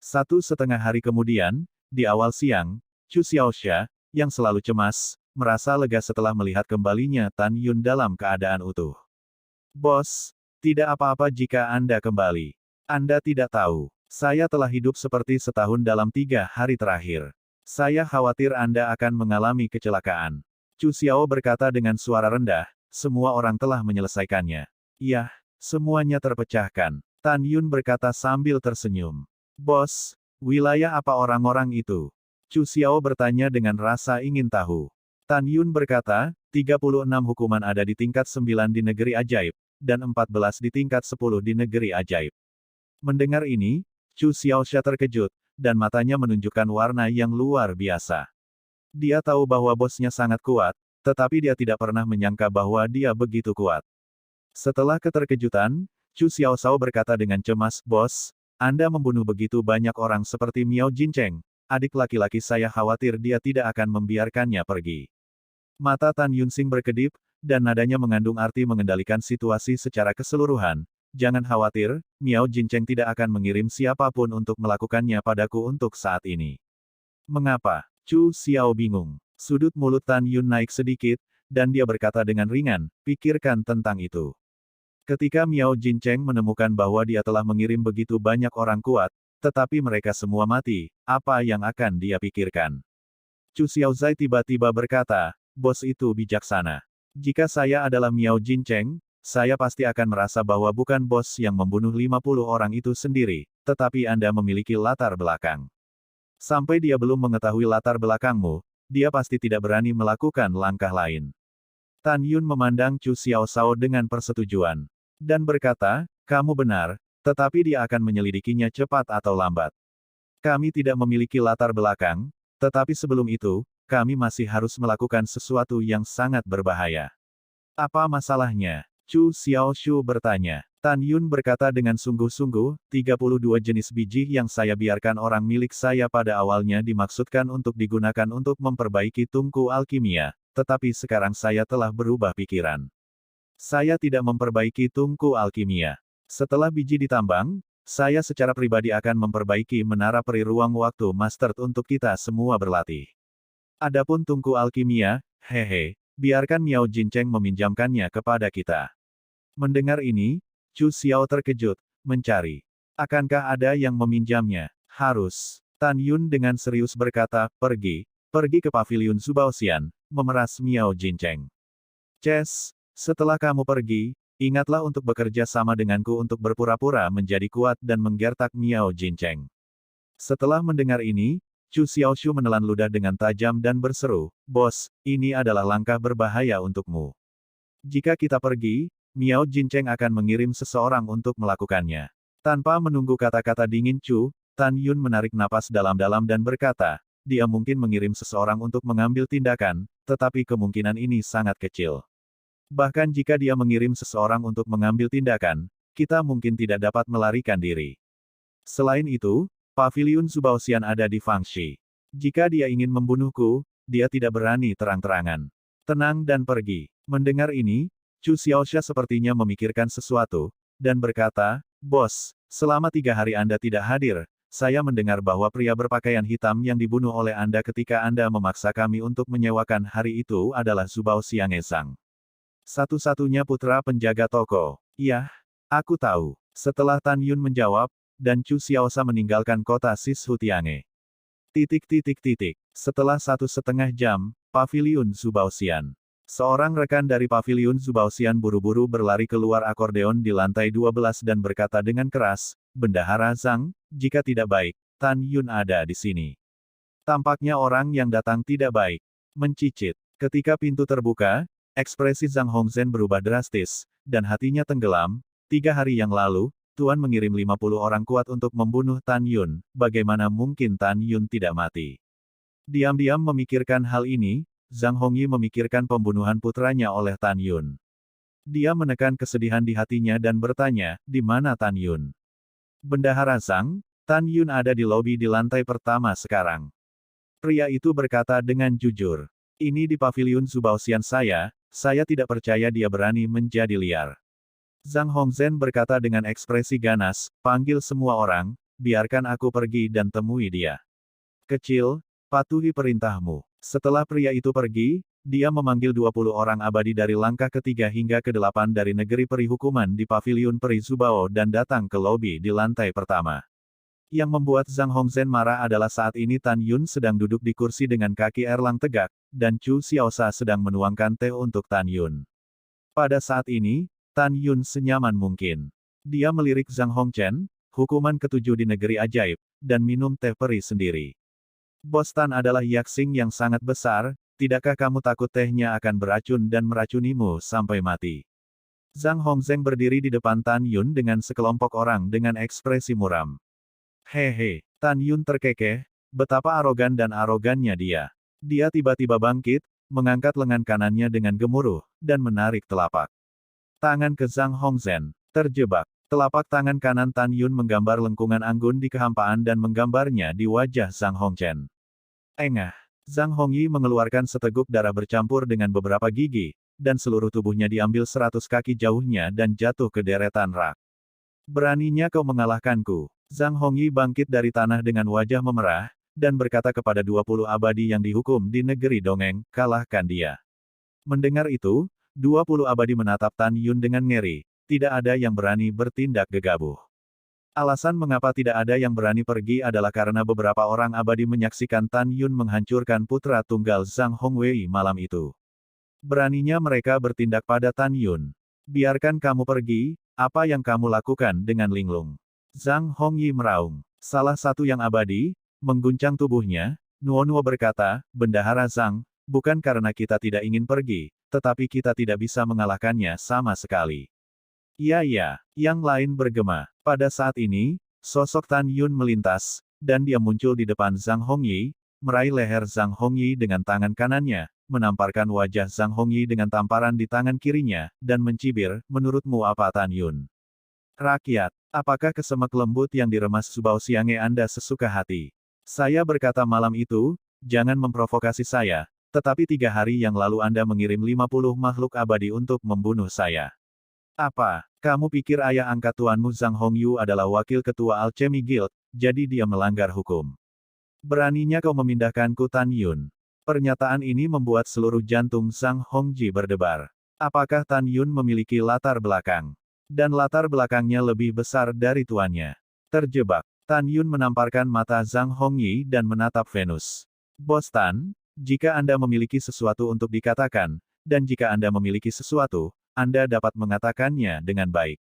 Speaker 2: 1,5 hari kemudian, di awal siang, Chu Xiaoxia, yang selalu cemas, merasa lega setelah melihat kembalinya Tan Yun dalam keadaan utuh. Bos, tidak apa-apa jika Anda kembali. Anda tidak tahu. Saya telah hidup seperti setahun dalam 3 hari terakhir. Saya khawatir Anda akan mengalami kecelakaan. Chu Xiao berkata dengan suara rendah, semua orang telah menyelesaikannya. Iya, semuanya terpecahkan. Tan Yun berkata sambil tersenyum. Bos, wilayah apa orang-orang itu? Chu Xiao bertanya dengan rasa ingin tahu. Tan Yun berkata, 36 hukuman ada di tingkat 9 di negeri ajaib, dan 14 di tingkat 10 di negeri ajaib. Mendengar ini, Chu Xiaoxia terkejut, dan matanya menunjukkan warna yang luar biasa. Dia tahu bahwa bosnya sangat kuat, tetapi dia tidak pernah menyangka bahwa dia begitu kuat. Setelah keterkejutan, Chu Xiaoxiao berkata dengan cemas, Bos, Anda membunuh begitu banyak orang seperti Miao Jincheng. Adik laki-laki saya khawatir dia tidak akan membiarkannya pergi. Mata Tan Yun Sing berkedip, dan nadanya mengandung arti mengendalikan situasi secara keseluruhan. Jangan khawatir, Miao Jincheng tidak akan mengirim siapapun untuk melakukannya padaku untuk saat ini. Mengapa? Chu Xiao bingung. Sudut mulut Tan Yun naik sedikit, dan dia berkata dengan ringan, pikirkan tentang itu. Ketika Miao Jincheng menemukan bahwa dia telah mengirim begitu banyak orang kuat, tetapi mereka semua mati, apa yang akan dia pikirkan? Chu Xiaozai tiba-tiba berkata, bos itu bijaksana. Jika saya adalah Miao Jincheng, saya pasti akan merasa bahwa bukan bos yang membunuh 50 orang itu sendiri, tetapi Anda memiliki latar belakang. Sampai dia belum mengetahui latar belakangmu, dia pasti tidak berani melakukan langkah lain. Tan Yun memandang Chu Xiaoxiao dengan persetujuan. Dan berkata, kamu benar, tetapi dia akan menyelidikinya cepat atau lambat. Kami tidak memiliki latar belakang, tetapi sebelum itu, kami masih harus melakukan sesuatu yang sangat berbahaya. Apa masalahnya? Chu Xiaoshu bertanya. Tan Yun berkata dengan sungguh-sungguh, 32 jenis biji yang saya biarkan orang milik saya pada awalnya dimaksudkan untuk digunakan untuk memperbaiki tungku alkimia, tetapi sekarang saya telah berubah pikiran. Saya tidak memperbaiki tungku alkimia. Setelah biji ditambang, saya secara pribadi akan memperbaiki menara peri ruang waktu Master untuk kita semua berlatih. Adapun tungku alkimia, hehe, biarkan Miao Jincheng meminjamkannya kepada kita. Mendengar ini, Chu Xiao terkejut, mencari. Akankah ada yang meminjamnya? Harus. Tan Yun dengan serius berkata, pergi ke paviliun Zubaoxian, memeras Miao Jincheng. Setelah kamu pergi, ingatlah untuk bekerja sama denganku untuk berpura-pura menjadi kuat dan menggertak Miao Jincheng. Setelah mendengar ini, Chu Xiaoshu menelan ludah dengan tajam dan berseru, Bos, ini adalah langkah berbahaya untukmu. Jika kita pergi, Miao Jincheng akan mengirim seseorang untuk melakukannya. Tanpa menunggu kata-kata dingin Chu, Tan Yun menarik napas dalam-dalam dan berkata, dia mungkin mengirim seseorang untuk mengambil tindakan, tetapi kemungkinan ini sangat kecil. Bahkan jika dia mengirim seseorang untuk mengambil tindakan, kita mungkin tidak dapat melarikan diri. Selain itu, paviliun Zubaoxian ada di Fangxi. Jika dia ingin membunuhku, dia tidak berani terang-terangan. Tenang dan pergi. Mendengar ini, Chu Xiaoxia sepertinya memikirkan sesuatu, dan berkata, Bos, selama 3 hari Anda tidak hadir, saya mendengar bahwa pria berpakaian hitam yang dibunuh oleh Anda ketika Anda memaksa kami untuk menyewakan hari itu adalah Zubao Xiangezang. Satu-satunya putra penjaga toko. Iya, aku tahu. Setelah Tan Yun menjawab, dan Chu Xiaoxia meninggalkan kota Shishutiange. Setelah 1,5 jam, paviliun Zubaoxian. Seorang rekan dari paviliun Zubaoxian buru-buru berlari keluar akordeon di lantai 12 dan berkata dengan keras, Bendahara Zhang, jika tidak baik, Tan Yun ada di sini. Tampaknya orang yang datang tidak baik. Mencicit. Ketika pintu terbuka, ekspresi Zhang Hongzhen berubah drastis, dan hatinya tenggelam. 3 hari yang lalu, Tuan mengirim 50 orang kuat untuk membunuh Tan Yun. Bagaimana mungkin Tan Yun tidak mati? Diam-diam memikirkan hal ini, Zhang Hongyi memikirkan pembunuhan putranya oleh Tan Yun. Dia menekan kesedihan di hatinya dan bertanya, di mana Tan Yun? Bendahara Zhang, Tan Yun ada di lobi di lantai pertama sekarang. Pria itu berkata dengan jujur. Ini di paviliun Zubaoxian saya tidak percaya dia berani menjadi liar. Zhang Hongzhen berkata dengan ekspresi ganas, panggil semua orang, biarkan aku pergi dan temui dia. Kecil, patuhi perintahmu. Setelah pria itu pergi, dia memanggil 20 orang abadi dari langkah ketiga hingga ke-8 dari negeri peri hukuman di paviliun peri Zubao dan datang ke lobi di lantai pertama. Yang membuat Zhang Hongzhen marah adalah saat ini Tan Yun sedang duduk di kursi dengan kaki erlang tegak, dan Chu Xiaosha sedang menuangkan teh untuk Tan Yun. Pada saat ini, Tan Yun senyaman mungkin. Dia melirik Zhang Hongchen, hukuman ketujuh di negeri ajaib, dan minum teh peri sendiri. Bos Tan adalah yaksing yang sangat besar, tidakkah kamu takut tehnya akan beracun dan meracunimu sampai mati? Zhang Hongzhen berdiri di depan Tan Yun dengan sekelompok orang dengan ekspresi muram. Hehe, Tan Yun terkekeh, betapa arogan dan arogannya dia. Dia tiba-tiba bangkit, mengangkat lengan kanannya dengan gemuruh, dan menarik telapak tangan ke Zhang Hongzhen. Terjebak. Telapak tangan kanan Tan Yun menggambar lengkungan anggun di kehampaan dan menggambarnya di wajah Zhang Hongchen. Engah. Zhang Hongyi mengeluarkan seteguk darah bercampur dengan beberapa gigi, dan seluruh tubuhnya diambil 100 kaki jauhnya dan jatuh ke deretan rak. Beraninya kau mengalahkanku. Zhang Hongyi bangkit dari tanah dengan wajah memerah, dan berkata kepada 20 abadi yang dihukum di negeri dongeng, kalahkan dia. Mendengar itu, 20 abadi menatap Tan Yun dengan ngeri, tidak ada yang berani bertindak gegabah. Alasan mengapa tidak ada yang berani pergi adalah karena beberapa orang abadi menyaksikan Tan Yun menghancurkan putra tunggal Zhang Hongwei malam itu. Beraninya mereka bertindak pada Tan Yun. Biarkan kamu pergi, apa yang kamu lakukan dengan linglung? Zhang Hongyi meraung. Salah satu yang abadi, mengguncang tubuhnya, Nuo berkata, Bendahara Zhang, bukan karena kita tidak ingin pergi, tetapi kita tidak bisa mengalahkannya sama sekali. Iya, yang lain bergema. Pada saat ini, sosok Tan Yun melintas, dan dia muncul di depan Zhang Hongyi, meraih leher Zhang Hongyi dengan tangan kanannya, menamparkan wajah Zhang Hongyi dengan tamparan di tangan kirinya, dan mencibir, menurutmu apa Tan Yun? Rakyat, apakah kesemek lembut yang diremas Subao Siange Anda sesuka hati? Saya berkata malam itu, jangan memprovokasi saya, tetapi 3 hari yang lalu Anda mengirim 50 makhluk abadi untuk membunuh saya. Apa, kamu pikir ayah angkat tuanmu Zhang Hongyu adalah wakil ketua Alchemy Guild, jadi dia melanggar hukum? Beraninya kau memindahkanku Tan Yun. Pernyataan ini membuat seluruh jantung Zhang Hongji berdebar. Apakah Tan Yun memiliki latar belakang? Dan latar belakangnya lebih besar dari tuannya. Terjebak. Tan Yun menamparkan mata Zhang Hongyi dan menatap Venus. Bos Tan, jika Anda memiliki sesuatu untuk dikatakan, dan jika Anda memiliki sesuatu, Anda dapat mengatakannya dengan baik.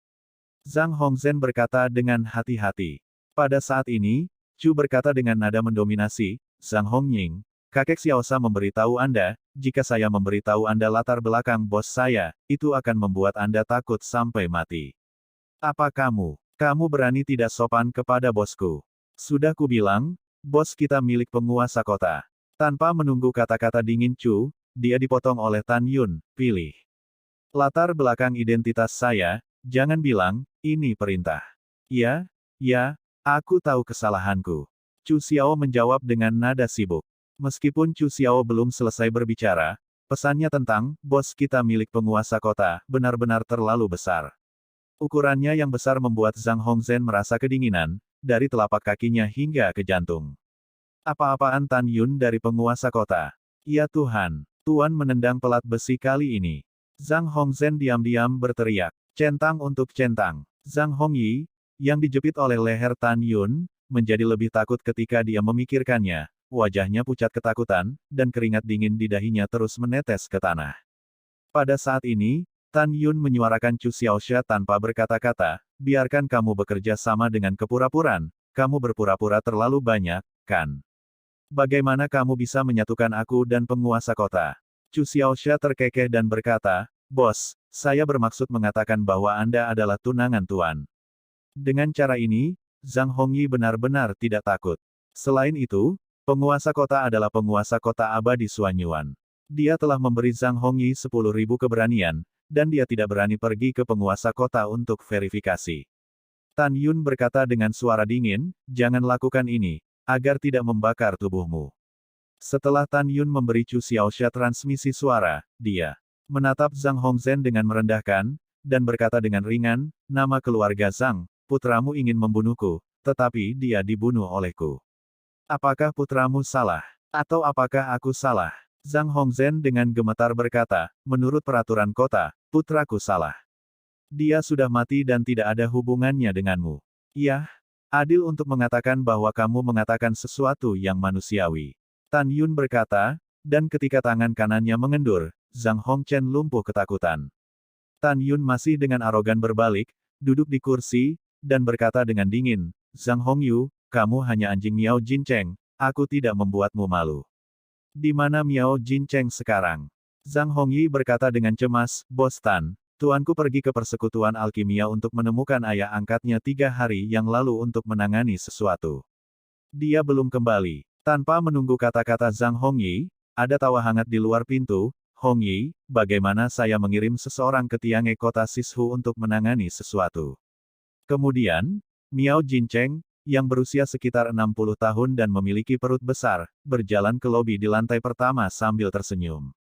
Speaker 2: Zhang Hongzhen berkata dengan hati-hati. Pada saat ini, Chu berkata dengan nada mendominasi, Zhang Hongying, kakek Xiaosha memberitahu Anda, jika saya memberitahu Anda latar belakang bos saya, itu akan membuat Anda takut sampai mati. Apa kamu berani tidak sopan kepada bosku? Sudah kubilang, bos kita milik penguasa kota. Tanpa menunggu kata-kata dingin Chu, dia dipotong oleh Tan Yun, pilih. Latar belakang identitas saya, jangan bilang, ini perintah. Ya, aku tahu kesalahanku. Chu Xiao menjawab dengan nada sibuk. Meskipun Chu Xiao belum selesai berbicara, pesannya tentang, bos kita milik penguasa kota, benar-benar terlalu besar. Ukurannya yang besar membuat Zhang Hongzhen merasa kedinginan, dari telapak kakinya hingga ke jantung. Apa-apaan Tan Yun dari penguasa kota? Ya Tuhan, Tuan menendang pelat besi kali ini. Zhang Hongzhen diam-diam berteriak, centang untuk centang. Zhang Hongyi, yang dijepit oleh leher Tan Yun, menjadi lebih takut ketika dia memikirkannya, wajahnya pucat ketakutan, dan keringat dingin di dahinya terus menetes ke tanah. Pada saat ini, Tan Yun menyuarakan Chu Xiaosha tanpa berkata-kata, biarkan kamu bekerja sama dengan kepura-puraan, kamu berpura-pura terlalu banyak, kan? Bagaimana kamu bisa menyatukan aku dan penguasa kota? Chu Xiaoxia terkekeh dan berkata, Bos, saya bermaksud mengatakan bahwa Anda adalah tunangan Tuan. Dengan cara ini, Zhang Hongyi benar-benar tidak takut. Selain itu, penguasa kota adalah penguasa kota abadi Suanyuan. Dia telah memberi Zhang Hongyi 10.000 keberanian, dan dia tidak berani pergi ke penguasa kota untuk verifikasi. Tan Yun berkata dengan suara dingin, jangan lakukan ini, agar tidak membakar tubuhmu. Setelah Tan Yun memberi Chu Xiaoxia transmisi suara, dia menatap Zhang Hongzhen dengan merendahkan, dan berkata dengan ringan, nama keluarga Zhang, putramu ingin membunuhku, tetapi dia dibunuh olehku. Apakah putramu salah? Atau apakah aku salah? Zhang Hongzhen dengan gemetar berkata, menurut peraturan kota, putraku salah. Dia sudah mati dan tidak ada hubungannya denganmu. Yah, adil untuk mengatakan bahwa kamu mengatakan sesuatu yang manusiawi. Tan Yun berkata, dan ketika tangan kanannya mengendur, Zhang Hongchen lumpuh ketakutan. Tan Yun masih dengan arogan berbalik, duduk di kursi, dan berkata dengan dingin, Zhang Hongyu, kamu hanya anjing Miao Jincheng, aku tidak membuatmu malu. Di mana Miao Jincheng sekarang? Zhang Hongyi berkata dengan cemas, Bos Tan, tuanku pergi ke persekutuan alkimia untuk menemukan ayah angkatnya 3 hari yang lalu untuk menangani sesuatu. Dia belum kembali. Tanpa menunggu kata-kata Zhang Hongyi, ada tawa hangat di luar pintu, Hongyi, bagaimana saya mengirim seseorang ke Tiange kota Sishu untuk menangani sesuatu. Kemudian, Miao Jincheng, yang berusia sekitar 60 tahun dan memiliki perut besar, berjalan ke lobi di lantai pertama sambil tersenyum.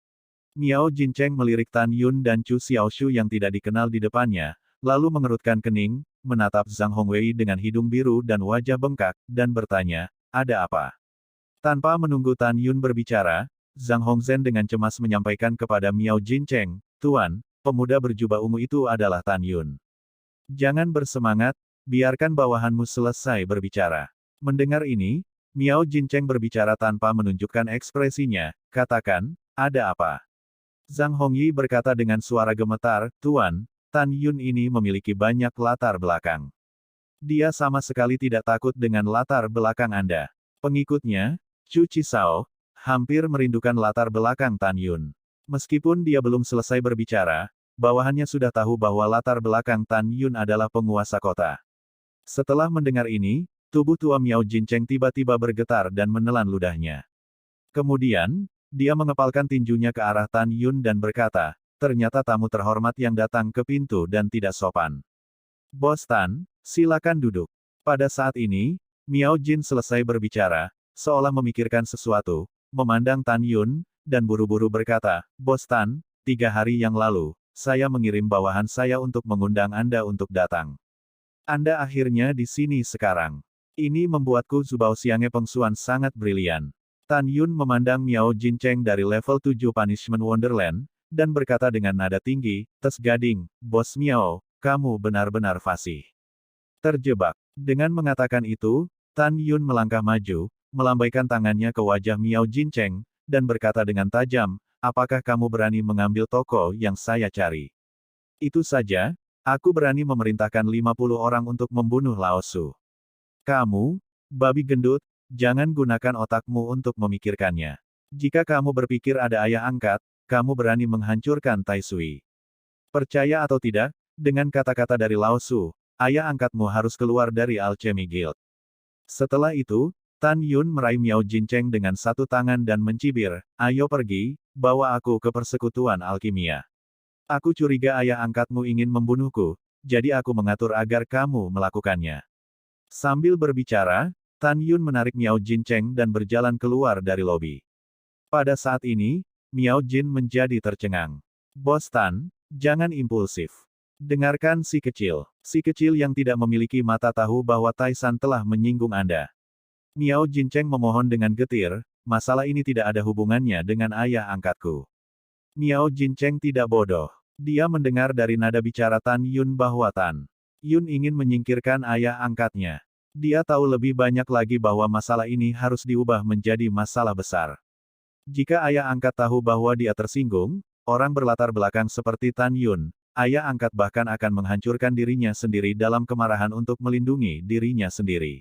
Speaker 2: Miao Jincheng melirik Tan Yun dan Chu Xiaoshu yang tidak dikenal di depannya, lalu mengerutkan kening, menatap Zhang Hongwei dengan hidung biru dan wajah bengkak, dan bertanya, ada apa? Tanpa menunggu Tan Yun berbicara, Zhang Hongzhen dengan cemas menyampaikan kepada Miao Jincheng, Tuan, pemuda berjubah ungu itu adalah Tan Yun. Jangan bersemangat, biarkan bawahanmu selesai berbicara. Mendengar ini, Miao Jincheng berbicara tanpa menunjukkan ekspresinya, katakan, ada apa? Zhang Hongyi berkata dengan suara gemetar, Tuan, Tan Yun ini memiliki banyak latar belakang. Dia sama sekali tidak takut dengan latar belakang Anda. Pengikutnya, Chu Chisao, hampir merindukan latar belakang Tan Yun. Meskipun dia belum selesai berbicara, bawahannya sudah tahu bahwa latar belakang Tan Yun adalah penguasa kota. Setelah mendengar ini, tubuh tua Miao Jincheng tiba-tiba bergetar dan menelan ludahnya. Kemudian, dia mengepalkan tinjunya ke arah Tan Yun dan berkata, ternyata tamu terhormat yang datang ke pintu dan tidak sopan. Bos Tan, silakan duduk. Pada saat ini, Miao Jin selesai berbicara, seolah memikirkan sesuatu, memandang Tan Yun, dan buru-buru berkata, Bos Tan, 3 hari yang lalu, saya mengirim bawahan saya untuk mengundang Anda untuk datang. Anda akhirnya di sini sekarang. Ini membuatku Zubao Xiange Pengsuan sangat brilian. Tan Yun memandang Miao Jincheng dari level 7 Punishment Wonderland, dan berkata dengan nada tinggi, Tes Gading, Bos Miao, kamu benar-benar fasih. Terjebak. Dengan mengatakan itu, Tan Yun melangkah maju, melambaikan tangannya ke wajah Miao Jincheng, dan berkata dengan tajam, apakah kamu berani mengambil toko yang saya cari? Itu saja, aku berani memerintahkan 50 orang untuk membunuh Lao Su. Kamu, babi gendut, jangan gunakan otakmu untuk memikirkannya. Jika kamu berpikir ada ayah angkat, kamu berani menghancurkan Tai Sui. Percaya atau tidak, dengan kata-kata dari Lao Su, ayah angkatmu harus keluar dari Alchemy Guild. Setelah itu, Tan Yun meraih Miao Jincheng dengan satu tangan dan mencibir, ayo pergi, bawa aku ke persekutuan alkimia. Aku curiga ayah angkatmu ingin membunuhku, jadi aku mengatur agar kamu melakukannya. Sambil berbicara, Tan Yun menarik Miao Jincheng dan berjalan keluar dari lobi. Pada saat ini, Miao Jin menjadi tercengang. Bos Tan, jangan impulsif. Dengarkan si kecil yang tidak memiliki mata tahu bahwa Taisan telah menyinggung Anda. Miao Jincheng memohon dengan getir, masalah ini tidak ada hubungannya dengan ayah angkatku. Miao Jincheng tidak bodoh. Dia mendengar dari nada bicara Tan Yun bahwa Tan Yun ingin menyingkirkan ayah angkatnya. Dia tahu lebih banyak lagi bahwa masalah ini harus diubah menjadi masalah besar. Jika ayah angkat tahu bahwa dia tersinggung, orang berlatar belakang seperti Tan Yun, ayah angkat bahkan akan menghancurkan dirinya sendiri dalam kemarahan untuk melindungi dirinya sendiri.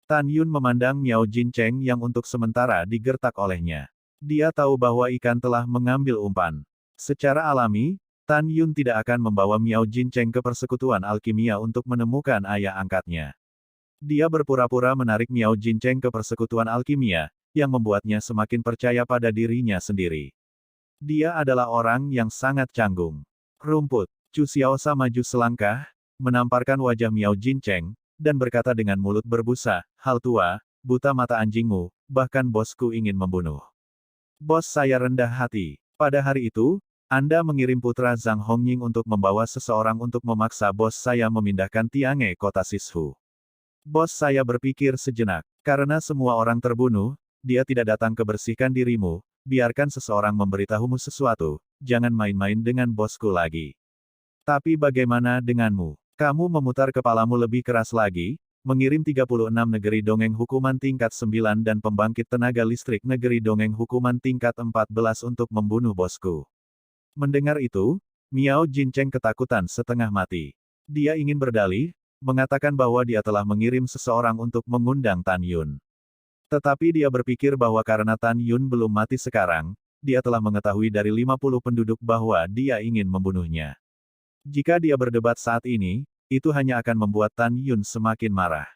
Speaker 2: Tan Yun memandang Miao Jincheng yang untuk sementara digertak olehnya. Dia tahu bahwa ikan telah mengambil umpan. Secara alami, Tan Yun tidak akan membawa Miao Jincheng ke persekutuan alkimia untuk menemukan ayah angkatnya. Dia berpura-pura menarik Miao Jincheng ke persekutuan alkimia, yang membuatnya semakin percaya pada dirinya sendiri. Dia adalah orang yang sangat canggung. Rumput. Chu Xiaosa maju selangkah, menamparkan wajah Miao Jincheng, dan berkata dengan mulut berbusa, "Hal tua, buta mata anjingmu, bahkan bosku ingin membunuh. Bos saya rendah hati. Pada hari itu, Anda mengirim putra Zhang Hongying untuk membawa seseorang untuk memaksa bos saya memindahkan Tiange kota Sishu. Bos saya berpikir sejenak, karena semua orang terbunuh, dia tidak datang kebersihkan dirimu, biarkan seseorang memberitahumu sesuatu, jangan main-main dengan bosku lagi. Tapi bagaimana denganmu? Kamu memutar kepalamu lebih keras lagi, mengirim 36 negeri dongeng hukuman tingkat 9 dan pembangkit tenaga listrik negeri dongeng hukuman tingkat 14 untuk membunuh bosku." Mendengar itu, Miao Jincheng ketakutan setengah mati. Dia ingin berdalih, mengatakan bahwa dia telah mengirim seseorang untuk mengundang Tan Yun. Tetapi dia berpikir bahwa karena Tan Yun belum mati sekarang, dia telah mengetahui dari 50 penduduk bahwa dia ingin membunuhnya. Jika dia berdebat saat ini, itu hanya akan membuat Tan Yun semakin marah.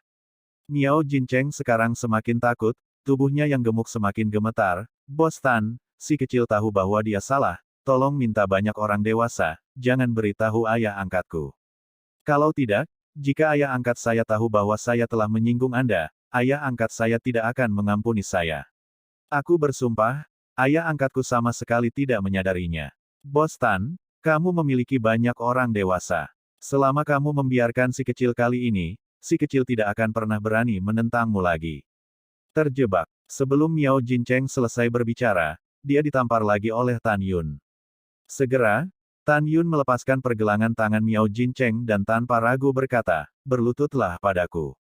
Speaker 2: Miao Jincheng sekarang semakin takut, tubuhnya yang gemuk semakin gemetar. "Bos Tan, si kecil tahu bahwa dia salah, tolong minta banyak orang dewasa, jangan beritahu ayah angkatku. Kalau tidak, jika ayah angkat saya tahu bahwa saya telah menyinggung Anda, ayah angkat saya tidak akan mengampuni saya. Aku bersumpah, ayah angkatku sama sekali tidak menyadarinya. Bos Tan, kamu memiliki banyak orang dewasa. Selama kamu membiarkan si kecil kali ini, si kecil tidak akan pernah berani menentangmu lagi." Terjebak. Sebelum Miao Jincheng selesai berbicara, dia ditampar lagi oleh Tan Yun. Segera, Tan Yun melepaskan pergelangan tangan Miao Jincheng dan tanpa ragu berkata, "Berlututlah padaku.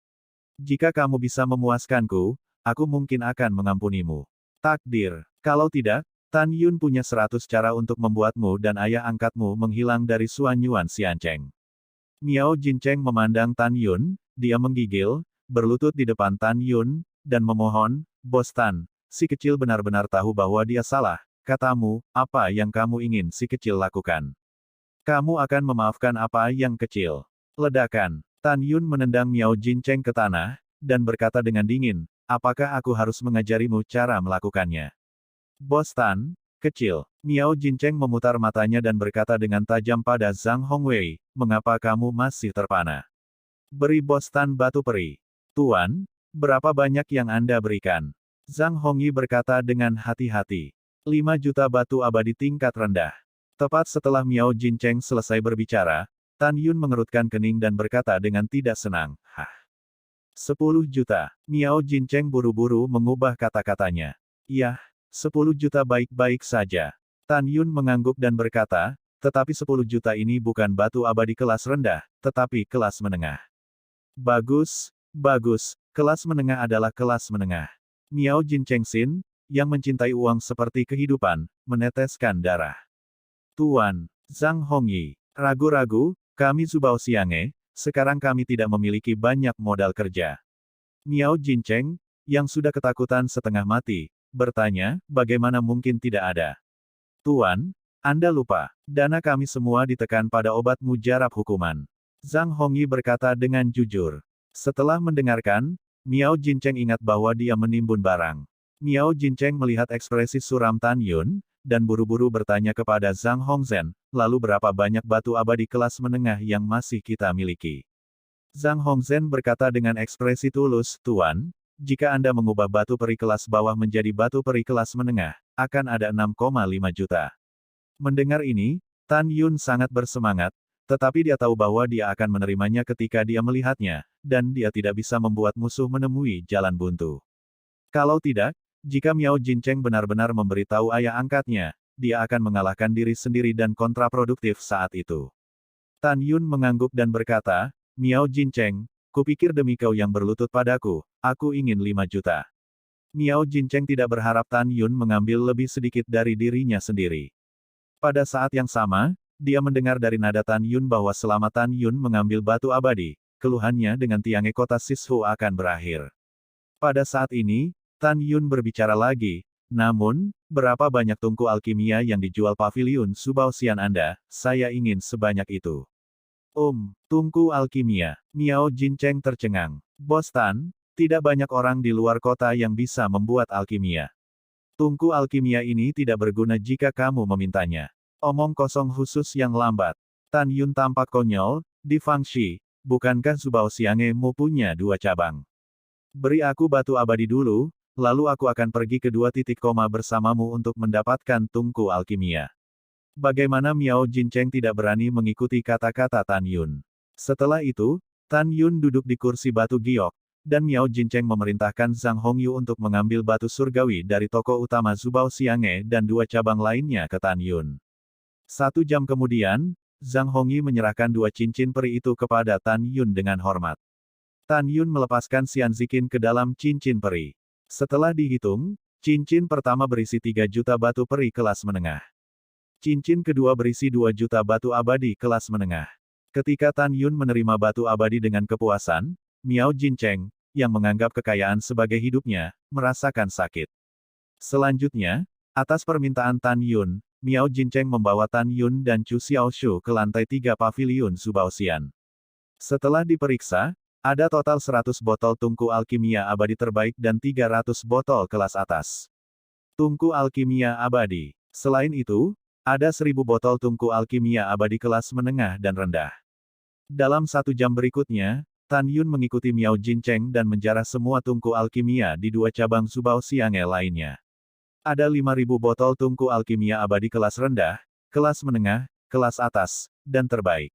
Speaker 2: Jika kamu bisa memuaskanku, aku mungkin akan mengampunimu. Takdir. Kalau tidak, Tan Yun punya 100 cara untuk membuatmu dan ayah angkatmu menghilang dari Suan Yuan Xiancheng." Miao Jincheng memandang Tan Yun, dia menggigil, berlutut di depan Tan Yun, dan memohon, "Bos Tan, si kecil benar-benar tahu bahwa dia salah. Katamu, apa yang kamu ingin si kecil lakukan? Kamu akan memaafkan apa yang kecil?" Ledakan. Tan Yun menendang Miao Jincheng ke tanah, dan berkata dengan dingin, "Apakah aku harus mengajarimu cara melakukannya?" "Bos Tan, kecil." Miao Jincheng memutar matanya dan berkata dengan tajam pada Zhang Hongwei, "Mengapa kamu masih terpana? Beri Bos Tan batu peri." "Tuan, berapa banyak yang Anda berikan?" Zhang Hongyi berkata dengan hati-hati. 5 juta batu abadi tingkat rendah. Tepat setelah Miao Jincheng selesai berbicara, Tan Yun mengerutkan kening dan berkata dengan tidak senang, "Hah? 10 juta. Miao Jincheng buru-buru mengubah kata-katanya. "Yah, 10 juta baik-baik saja." Tan Yun mengangguk dan berkata, "Tetapi 10 juta ini bukan batu abadi kelas rendah, tetapi kelas menengah." "Bagus, bagus, kelas menengah adalah kelas menengah." Miao Jincheng Xin, yang mencintai uang seperti kehidupan, meneteskan darah. "Tuan, Zhang Hongyi, ragu-ragu, kami Zubao Xiange, sekarang kami tidak memiliki banyak modal kerja." Miao Jincheng, yang sudah ketakutan setengah mati, bertanya, "Bagaimana mungkin tidak ada?" "Tuan, Anda lupa, dana kami semua ditekan pada obat mujarab hukuman." Zhang Hongyi berkata dengan jujur. Setelah mendengarkan, Miao Jincheng ingat bahwa dia menimbun barang. Miao Jincheng melihat ekspresi suram Tan Yun, dan buru-buru bertanya kepada Zhang Hongzhen, "Lalu berapa banyak batu abadi kelas menengah yang masih kita miliki?" Zhang Hongzhen berkata dengan ekspresi tulus, "Tuan, jika Anda mengubah batu peri kelas bawah menjadi batu peri kelas menengah, akan ada 6,5 juta. Mendengar ini, Tan Yun sangat bersemangat, tetapi dia tahu bahwa dia akan menerimanya ketika dia melihatnya, dan dia tidak bisa membuat musuh menemui jalan buntu. Kalau tidak, jika Miao Jincheng benar-benar memberitahu ayah angkatnya, dia akan mengalahkan diri sendiri dan kontraproduktif saat itu. Tan Yun mengangguk dan berkata, "Miao Jincheng, kupikir demi kau yang berlutut padaku, aku ingin 5 juta." Miao Jincheng tidak berharap Tan Yun mengambil lebih sedikit dari dirinya sendiri. Pada saat yang sama, dia mendengar dari nada Tan Yun bahwa selama Tan Yun mengambil batu abadi, keluhannya dengan Tiange kota Sishu akan berakhir. Pada saat ini, Tan Yun berbicara lagi, namun, berapa banyak tungku alkimia yang dijual paviliun Subaosian Anda, saya ingin sebanyak itu. Tungku alkimia. Miao Jincheng tercengang. Bos Tan, tidak banyak orang di luar kota yang bisa membuat alkimia. Tungku alkimia ini tidak berguna jika kamu memintanya. Omong kosong khusus yang lambat. Tan Yun tampak konyol, di Fangxi, bukankah Subaosiange Mu punya 2 cabang? Beri aku batu abadi dulu, lalu aku akan pergi ke 2 titik koma bersamamu untuk mendapatkan tungku alkimia. Bagaimana Miao Jincheng tidak berani mengikuti kata-kata Tan Yun. Setelah itu, Tan Yun duduk di kursi batu giok, dan Miao Jincheng memerintahkan Zhang Hongyu untuk mengambil batu surgawi dari toko utama Subaosiange dan 2 cabang lainnya ke Tan Yun. 1 jam kemudian, Zhang Hongyu menyerahkan 2 cincin peri itu kepada Tan Yun dengan hormat. Tan Yun melepaskan Xian Ziqin ke dalam cincin peri. Setelah dihitung, cincin pertama berisi 3 juta batu peri kelas menengah. Cincin kedua berisi 2 juta batu abadi kelas menengah. Ketika Tan Yun menerima batu abadi dengan kepuasan, Miao Jincheng, yang menganggap kekayaan sebagai hidupnya, merasakan sakit. Selanjutnya, atas permintaan Tan Yun, Miao Jincheng membawa Tan Yun dan Chu Xiaoshu ke lantai 3 paviliun Subaosian. Setelah diperiksa, ada total 100 botol tungku alkimia abadi terbaik dan 300 botol kelas atas. Tungku alkimia abadi. Selain itu, ada 1000 botol tungku alkimia abadi kelas menengah dan rendah. Dalam 1 jam berikutnya, Tan Yun mengikuti Miao Jincheng dan menjarah semua tungku alkimia di 2 cabang Subaosiange lainnya. Ada 5000 botol tungku alkimia abadi kelas rendah, kelas menengah, kelas atas, dan terbaik.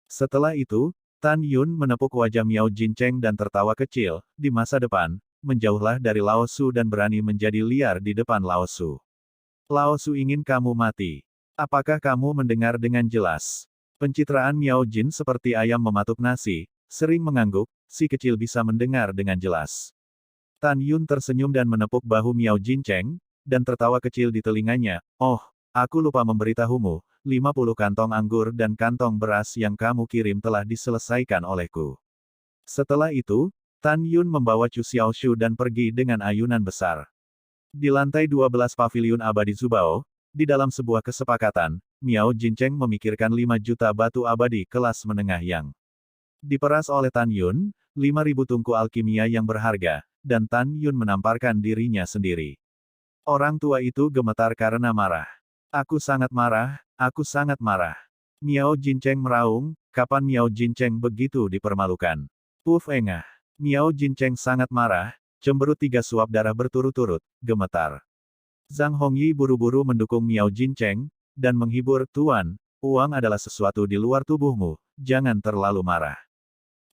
Speaker 2: Setelah itu, Tan Yun menepuk wajah Miao Jincheng dan tertawa kecil, di masa depan, menjauhlah dari Lao Su dan berani menjadi liar di depan Lao Su. Lao Su ingin kamu mati. Apakah kamu mendengar dengan jelas? Pencitraan Miao Jin seperti ayam mematuk nasi, sering mengangguk, si kecil bisa mendengar dengan jelas. Tan Yun tersenyum dan menepuk bahu Miao Jincheng, dan tertawa kecil di telinganya, "Oh, aku lupa memberitahumu, 50 kantong anggur dan kantong beras yang kamu kirim telah diselesaikan olehku." Setelah itu, Tan Yun membawa Chu Xiaoshu dan pergi dengan ayunan besar. Di lantai 12 paviliun abadi Zubao, di dalam sebuah kesepakatan, Miao Jincheng memikirkan 5 juta batu abadi kelas menengah yang diperas oleh Tan Yun, 5000 tungku alkimia yang berharga, dan Tan Yun menamparkan dirinya sendiri. Orang tua itu gemetar karena marah. Aku sangat marah, aku sangat marah. Miao Jincheng meraung, kapan Miao Jincheng begitu dipermalukan? Puf engah. Miao Jincheng sangat marah, cemberut 3 suap darah berturut-turut, gemetar. Zhang Hongyi buru-buru mendukung Miao Jincheng, dan menghibur, "Tuan, uang adalah sesuatu di luar tubuhmu, jangan terlalu marah.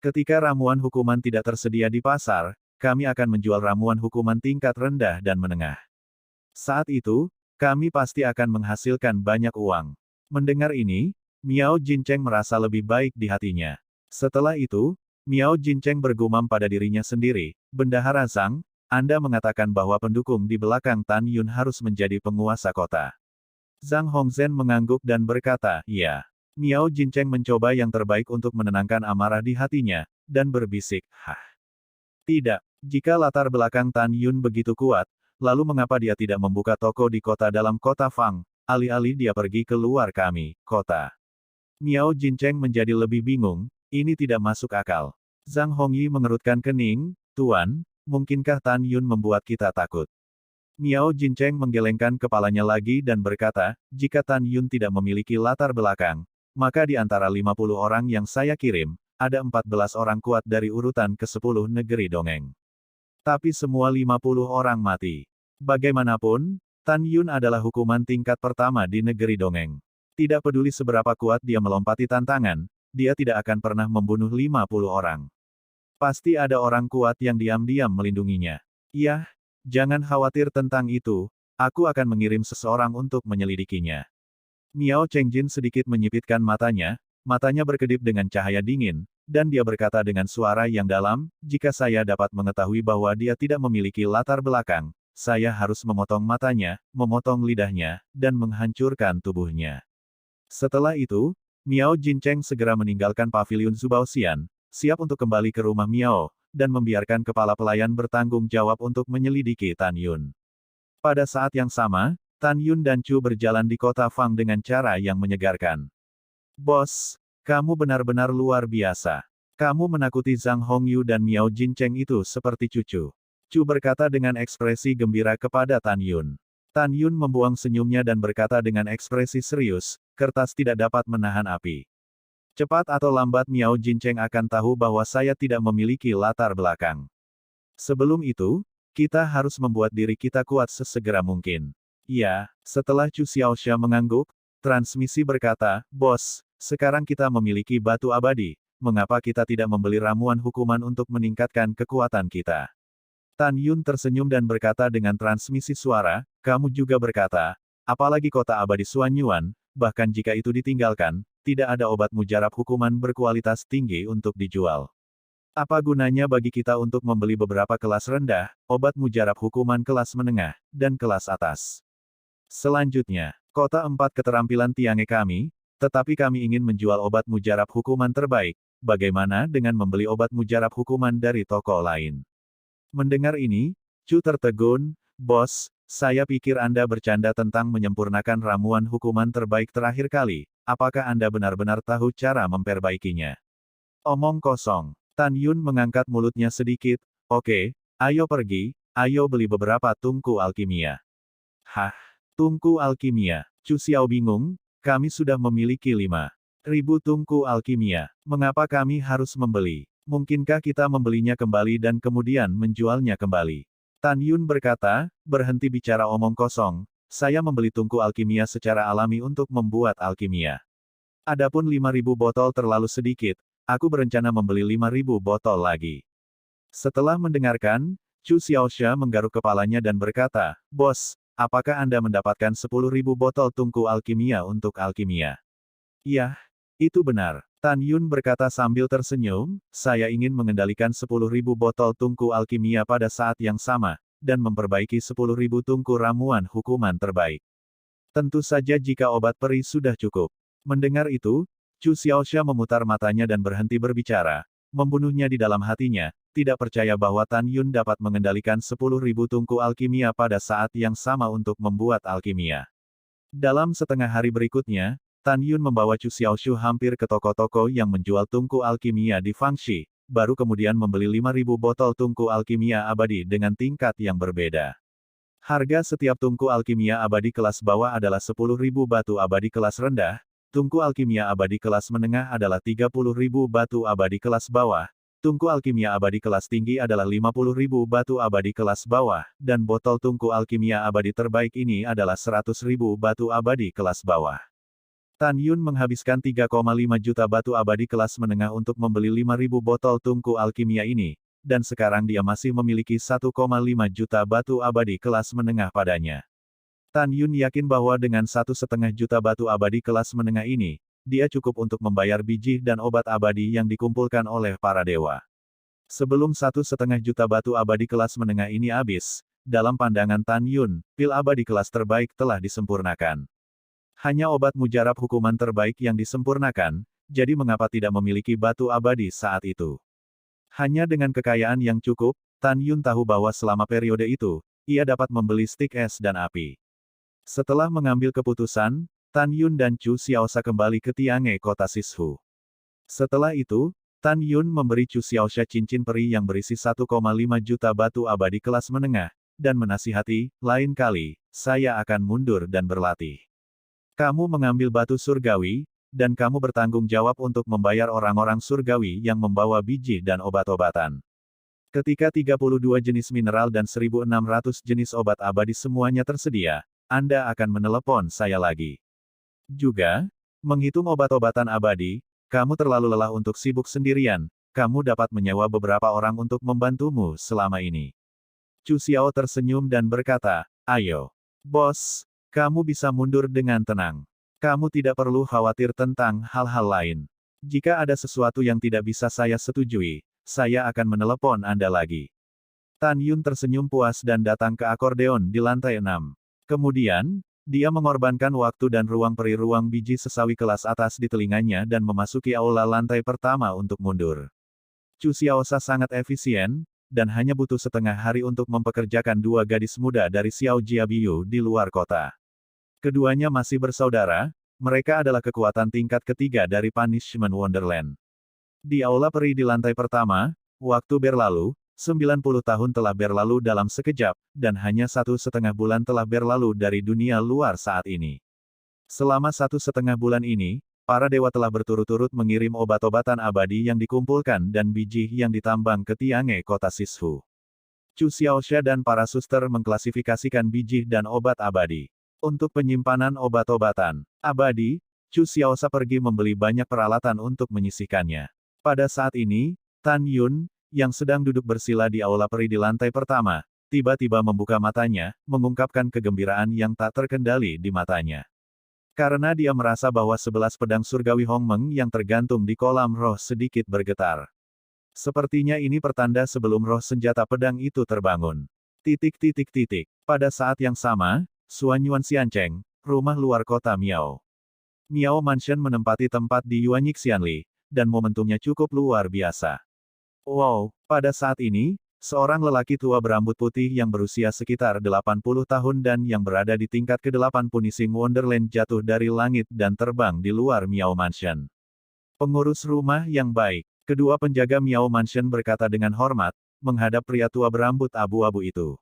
Speaker 2: Ketika ramuan hukuman tidak tersedia di pasar, kami akan menjual ramuan hukuman tingkat rendah dan menengah. Saat itu, kami pasti akan menghasilkan banyak uang." Mendengar ini, Miao Jincheng merasa lebih baik di hatinya. Setelah itu, Miao Jincheng bergumam pada dirinya sendiri, "Bendahara Zhang, Anda mengatakan bahwa pendukung di belakang Tan Yun harus menjadi penguasa kota." Zhang Hongzhen mengangguk dan berkata, "Ya." Miao Jincheng mencoba yang terbaik untuk menenangkan amarah di hatinya, dan berbisik, "Hah? Tidak. Jika latar belakang Tan Yun begitu kuat, lalu mengapa dia tidak membuka toko di kota dalam kota Fang, alih-alih dia pergi ke luar kami, kota?" Miao Jincheng menjadi lebih bingung, ini tidak masuk akal. Zhang Hongyi mengerutkan kening, "Tuan, mungkinkah Tan Yun membuat kita takut?" Miao Jincheng menggelengkan kepalanya lagi dan berkata, "Jika Tan Yun tidak memiliki latar belakang, maka di antara 50 orang yang saya kirim, ada 14 orang kuat dari urutan ke-10 negeri dongeng. Tapi semua 50 orang mati. Bagaimanapun, Tan Yun adalah hukuman tingkat pertama di negeri dongeng. Tidak peduli seberapa kuat dia melompati tantangan, dia tidak akan pernah membunuh 50 orang. Pasti ada orang kuat yang diam-diam melindunginya. Yah, jangan khawatir tentang itu, aku akan mengirim seseorang untuk menyelidikinya." Miao Chengjin sedikit menyipitkan matanya berkedip dengan cahaya dingin, dan dia berkata dengan suara yang dalam, "Jika saya dapat mengetahui bahwa dia tidak memiliki latar belakang, saya harus memotong matanya, memotong lidahnya, dan menghancurkan tubuhnya." Setelah itu, Miao Jincheng segera meninggalkan paviliun Zubaoxian, siap untuk kembali ke rumah Miao, dan membiarkan kepala pelayan bertanggung jawab untuk menyelidiki Tan Yun. Pada saat yang sama, Tan Yun dan Chu berjalan di kota Fang dengan cara yang menyegarkan. Bos, kamu benar-benar luar biasa. Kamu menakuti Zhang Hongyu dan Miao Jincheng itu seperti cucu. Chu berkata dengan ekspresi gembira kepada Tan Yun. Tan Yun membuang senyumnya dan berkata dengan ekspresi serius, kertas tidak dapat menahan api. Cepat atau lambat Miao Jincheng akan tahu bahwa saya tidak memiliki latar belakang. Sebelum itu, kita harus membuat diri kita kuat sesegera mungkin. Ya, setelah Chu Xiaoxia mengangguk, transmisi berkata, Bos, sekarang kita memiliki batu abadi, mengapa kita tidak membeli ramuan hukuman untuk meningkatkan kekuatan kita? Tan Yun tersenyum dan berkata dengan transmisi suara, kamu juga berkata, apalagi kota abadi Suanyuan, bahkan jika itu ditinggalkan, tidak ada obat mujarab hukuman berkualitas tinggi untuk dijual. Apa gunanya bagi kita untuk membeli beberapa kelas rendah, obat mujarab hukuman kelas menengah, dan kelas atas? Selanjutnya, kota 4 keterampilan Tiange kami, tetapi kami ingin menjual obat mujarab hukuman terbaik, bagaimana dengan membeli obat mujarab hukuman dari toko lain? Mendengar ini, Chu tertegun, Bos, saya pikir Anda bercanda tentang menyempurnakan ramuan hukuman terbaik terakhir kali, apakah Anda benar-benar tahu cara memperbaikinya? Omong kosong. Tan Yun mengangkat mulutnya sedikit, oke, ayo pergi, ayo beli beberapa tungku alkimia. Hah? Tungku alkimia? Chu Xiao bingung, kami sudah memiliki 5.000 tungku alkimia, mengapa kami harus membeli? Mungkinkah kita membelinya kembali dan kemudian menjualnya kembali? Tan Yun berkata, berhenti bicara omong kosong, saya membeli tungku alkimia secara alami untuk membuat alkimia. Adapun 5.000 botol terlalu sedikit, aku berencana membeli 5.000 botol lagi. Setelah mendengarkan, Chu Xiaoxia menggaruk kepalanya dan berkata, Bos, apakah Anda mendapatkan 10.000 botol tungku alkimia untuk alkimia? Iya, itu benar. Tan Yun berkata sambil tersenyum, saya ingin mengendalikan 10.000 botol tungku alkimia pada saat yang sama, dan memperbaiki 10.000 tungku ramuan hukuman terbaik. Tentu saja jika obat peri sudah cukup. Mendengar itu, Chu Xiaoxia memutar matanya dan berhenti berbicara, membunuhnya di dalam hatinya, tidak percaya bahwa Tan Yun dapat mengendalikan 10.000 tungku alkimia pada saat yang sama untuk membuat alkimia. Dalam setengah hari berikutnya, Tan Yun membawa Chu Xiaoxiu hampir ke toko-toko yang menjual tungku alkimia di Fangxi, baru kemudian membeli 5.000 botol tungku alkimia abadi dengan tingkat yang berbeda. Harga setiap tungku alkimia abadi kelas bawah adalah 10.000 batu abadi kelas rendah, tungku alkimia abadi kelas menengah adalah 30.000 batu abadi kelas bawah, tungku alkimia abadi kelas tinggi adalah 50.000 batu abadi kelas bawah, dan botol tungku alkimia abadi terbaik ini adalah 100.000 batu abadi kelas bawah. Tan Yun menghabiskan 3,5 juta batu abadi kelas menengah untuk membeli 5.000 botol tungku alkimia ini, dan sekarang dia masih memiliki 1,5 juta batu abadi kelas menengah padanya. Tan Yun yakin bahwa dengan 1,5 juta batu abadi kelas menengah ini, dia cukup untuk membayar biji dan obat abadi yang dikumpulkan oleh para dewa. Sebelum 1,5 juta batu abadi kelas menengah ini habis, dalam pandangan Tan Yun, pil abadi kelas terbaik telah disempurnakan. Hanya obat mujarab hukuman terbaik yang disempurnakan, jadi mengapa tidak memiliki batu abadi saat itu? Hanya dengan kekayaan yang cukup, Tan Yun tahu bahwa selama periode itu, ia dapat membeli stik es dan api. Setelah mengambil keputusan, Tan Yun dan Chu Xiaoxia kembali ke Tiange kota Sishu. Setelah itu, Tan Yun memberi Chu Xiaoxia cincin peri yang berisi 1,5 juta batu abadi kelas menengah, dan menasihati, lain kali, saya akan mundur dan berlatih. Kamu mengambil batu surgawi, dan kamu bertanggung jawab untuk membayar orang-orang surgawi yang membawa biji dan obat-obatan. Ketika 32 jenis mineral dan 1.600 jenis obat abadi semuanya tersedia, Anda akan menelepon saya lagi. Juga, menghitung obat-obatan abadi, kamu terlalu lelah untuk sibuk sendirian, kamu dapat menyewa beberapa orang untuk membantumu selama ini. Chu Xiao tersenyum dan berkata, ayo. Bos. Kamu bisa mundur dengan tenang. Kamu tidak perlu khawatir tentang hal-hal lain. Jika ada sesuatu yang tidak bisa saya setujui, saya akan menelepon Anda lagi. Tan Yun tersenyum puas dan datang ke akordeon di lantai 6. Kemudian, dia mengorbankan waktu dan ruang peri ruang biji sesawi kelas atas di telinganya dan memasuki aula lantai pertama untuk mundur. Chu Xiaosha sangat efisien, dan hanya butuh setengah hari untuk mempekerjakan dua gadis muda dari Xiao Jiabiyu di luar kota. Keduanya masih bersaudara, mereka adalah kekuatan tingkat ketiga dari Punishment Wonderland. Di aula peri di lantai pertama, waktu berlalu, 90 tahun telah berlalu dalam sekejap, dan hanya 1,5 bulan telah berlalu dari dunia luar saat ini. Selama 1,5 bulan ini, para dewa telah berturut-turut mengirim obat-obatan abadi yang dikumpulkan dan biji yang ditambang ke Tiange kota Sishu. Chu Xiaosha dan para suster mengklasifikasikan biji dan obat abadi. Untuk penyimpanan obat-obatan abadi, Chu Xiaosha pergi membeli banyak peralatan untuk menyisihkannya. Pada saat ini, Tan Yun, yang sedang duduk bersila di aula peri di lantai pertama, tiba-tiba membuka matanya, mengungkapkan kegembiraan yang tak terkendali di matanya. Karena dia merasa bahwa 11 pedang surgawi Hongmeng yang tergantung di kolam roh sedikit bergetar. Sepertinya ini pertanda sebelum roh senjata pedang itu terbangun. Pada saat yang sama, Suanyuan Xiancheng, rumah luar kota Miao. Miao Mansion menempati tempat di Yuanyik Xianli, dan momentumnya cukup luar biasa. Wow, pada saat ini, seorang lelaki tua berambut putih yang berusia sekitar 80 tahun dan yang berada di tingkat ke-8 Punishing Wonderland jatuh dari langit dan terbang di luar Miao Mansion. Pengurus rumah yang baik, kedua penjaga Miao Mansion berkata dengan hormat, menghadap pria tua berambut abu-abu itu.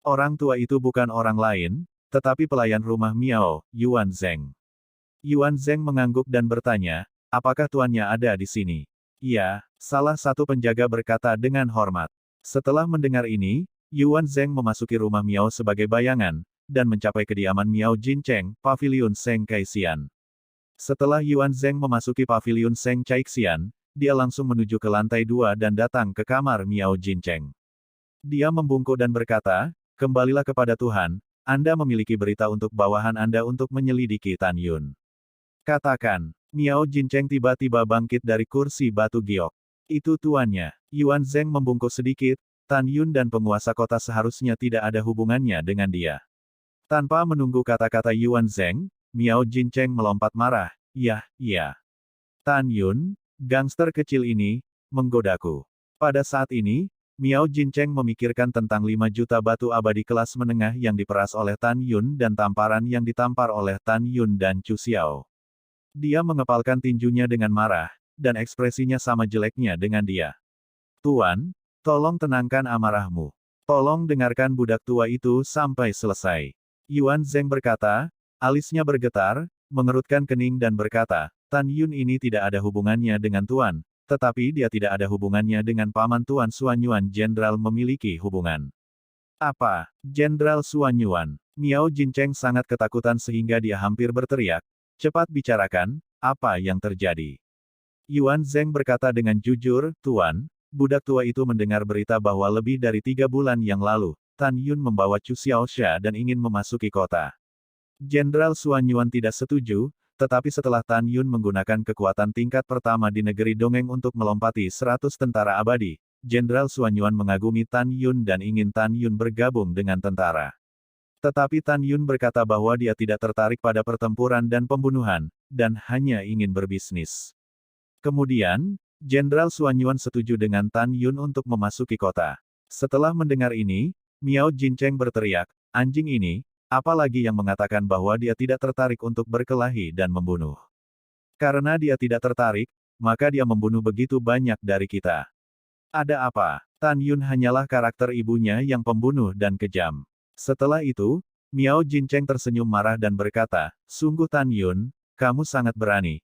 Speaker 2: Orang tua itu bukan orang lain, tetapi pelayan rumah Miao, Yuan Zheng. Yuan Zheng mengangguk dan bertanya, apakah tuannya ada di sini? Iya, salah satu penjaga berkata dengan hormat. Setelah mendengar ini, Yuan Zheng memasuki rumah Miao sebagai bayangan, dan mencapai kediaman Miao Jincheng, Paviliun Seng Kaixian. Setelah Yuan Zheng memasuki Paviliun Seng Kaixian, dia langsung menuju ke lantai 2 dan datang ke kamar Miao Jincheng. Dia membungkuk dan berkata, kembalilah kepada Tuhan, Anda memiliki berita untuk bawahan Anda untuk menyelidiki Tan Yun. Katakan, Miao Jincheng tiba-tiba bangkit dari kursi batu giok. Itu tuannya. Yuan Zheng membungkuk sedikit, Tan Yun dan penguasa kota seharusnya tidak ada hubungannya dengan dia. Tanpa menunggu kata-kata Yuan Zheng, Miao Jincheng melompat marah, iya. Tan Yun, gangster kecil ini, menggodaku. Pada saat ini, Miao Jincheng memikirkan tentang 5 juta batu abadi kelas menengah yang diperas oleh Tan Yun dan tamparan yang ditampar oleh Tan Yun dan Chu Xiao. Dia mengepalkan tinjunya dengan marah, dan ekspresinya sama jeleknya dengan dia. Tuan, tolong tenangkan amarahmu. Tolong dengarkan budak tua itu sampai selesai. Yuan Zheng berkata, alisnya bergetar, mengerutkan kening dan berkata, Tan Yun ini tidak ada hubungannya dengan Tuan, tetapi dia tidak ada hubungannya dengan paman Tuan Suanyuan. Jenderal memiliki hubungan. Apa? Jenderal Suanyuan. Miao Jincheng sangat ketakutan sehingga dia hampir berteriak, cepat bicarakan, apa yang terjadi? Yuan Zheng berkata dengan jujur, Tuan, budak tua itu mendengar berita bahwa lebih dari 3 bulan yang lalu, Tan Yun membawa Chu Xiaosha dan ingin memasuki kota. Jenderal Suanyuan tidak setuju, tetapi setelah Tan Yun menggunakan kekuatan tingkat pertama di negeri dongeng untuk melompati 100 tentara abadi, Jenderal Suanyuan mengagumi Tan Yun dan ingin Tan Yun bergabung dengan tentara. Tetapi Tan Yun berkata bahwa dia tidak tertarik pada pertempuran dan pembunuhan, dan hanya ingin berbisnis. Kemudian, Jenderal Suanyuan setuju dengan Tan Yun untuk memasuki kota. Setelah mendengar ini, Miao Jincheng berteriak, anjing ini, apalagi yang mengatakan bahwa dia tidak tertarik untuk berkelahi dan membunuh. Karena dia tidak tertarik, maka dia membunuh begitu banyak dari kita. Ada apa? Tan Yun hanyalah karakter ibunya yang pembunuh dan kejam. Setelah itu, Miao Jincheng tersenyum marah dan berkata, sungguh Tan Yun, kamu sangat berani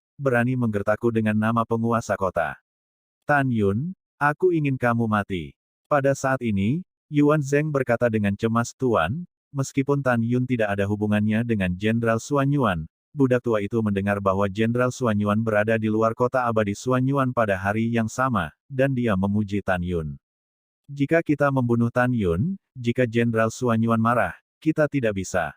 Speaker 2: menggertakku dengan nama penguasa kota. Tan Yun, aku ingin kamu mati. Pada saat ini, Yuan Zheng berkata dengan cemas, Tuan, meskipun Tan Yun tidak ada hubungannya dengan Jenderal Suanyuan, budak tua itu mendengar bahwa Jenderal Suanyuan berada di luar kota abadi Suanyuan pada hari yang sama, dan dia memuji Tan Yun. Jika kita membunuh Tan Yun, jika Jenderal Suanyuan marah, kita tidak bisa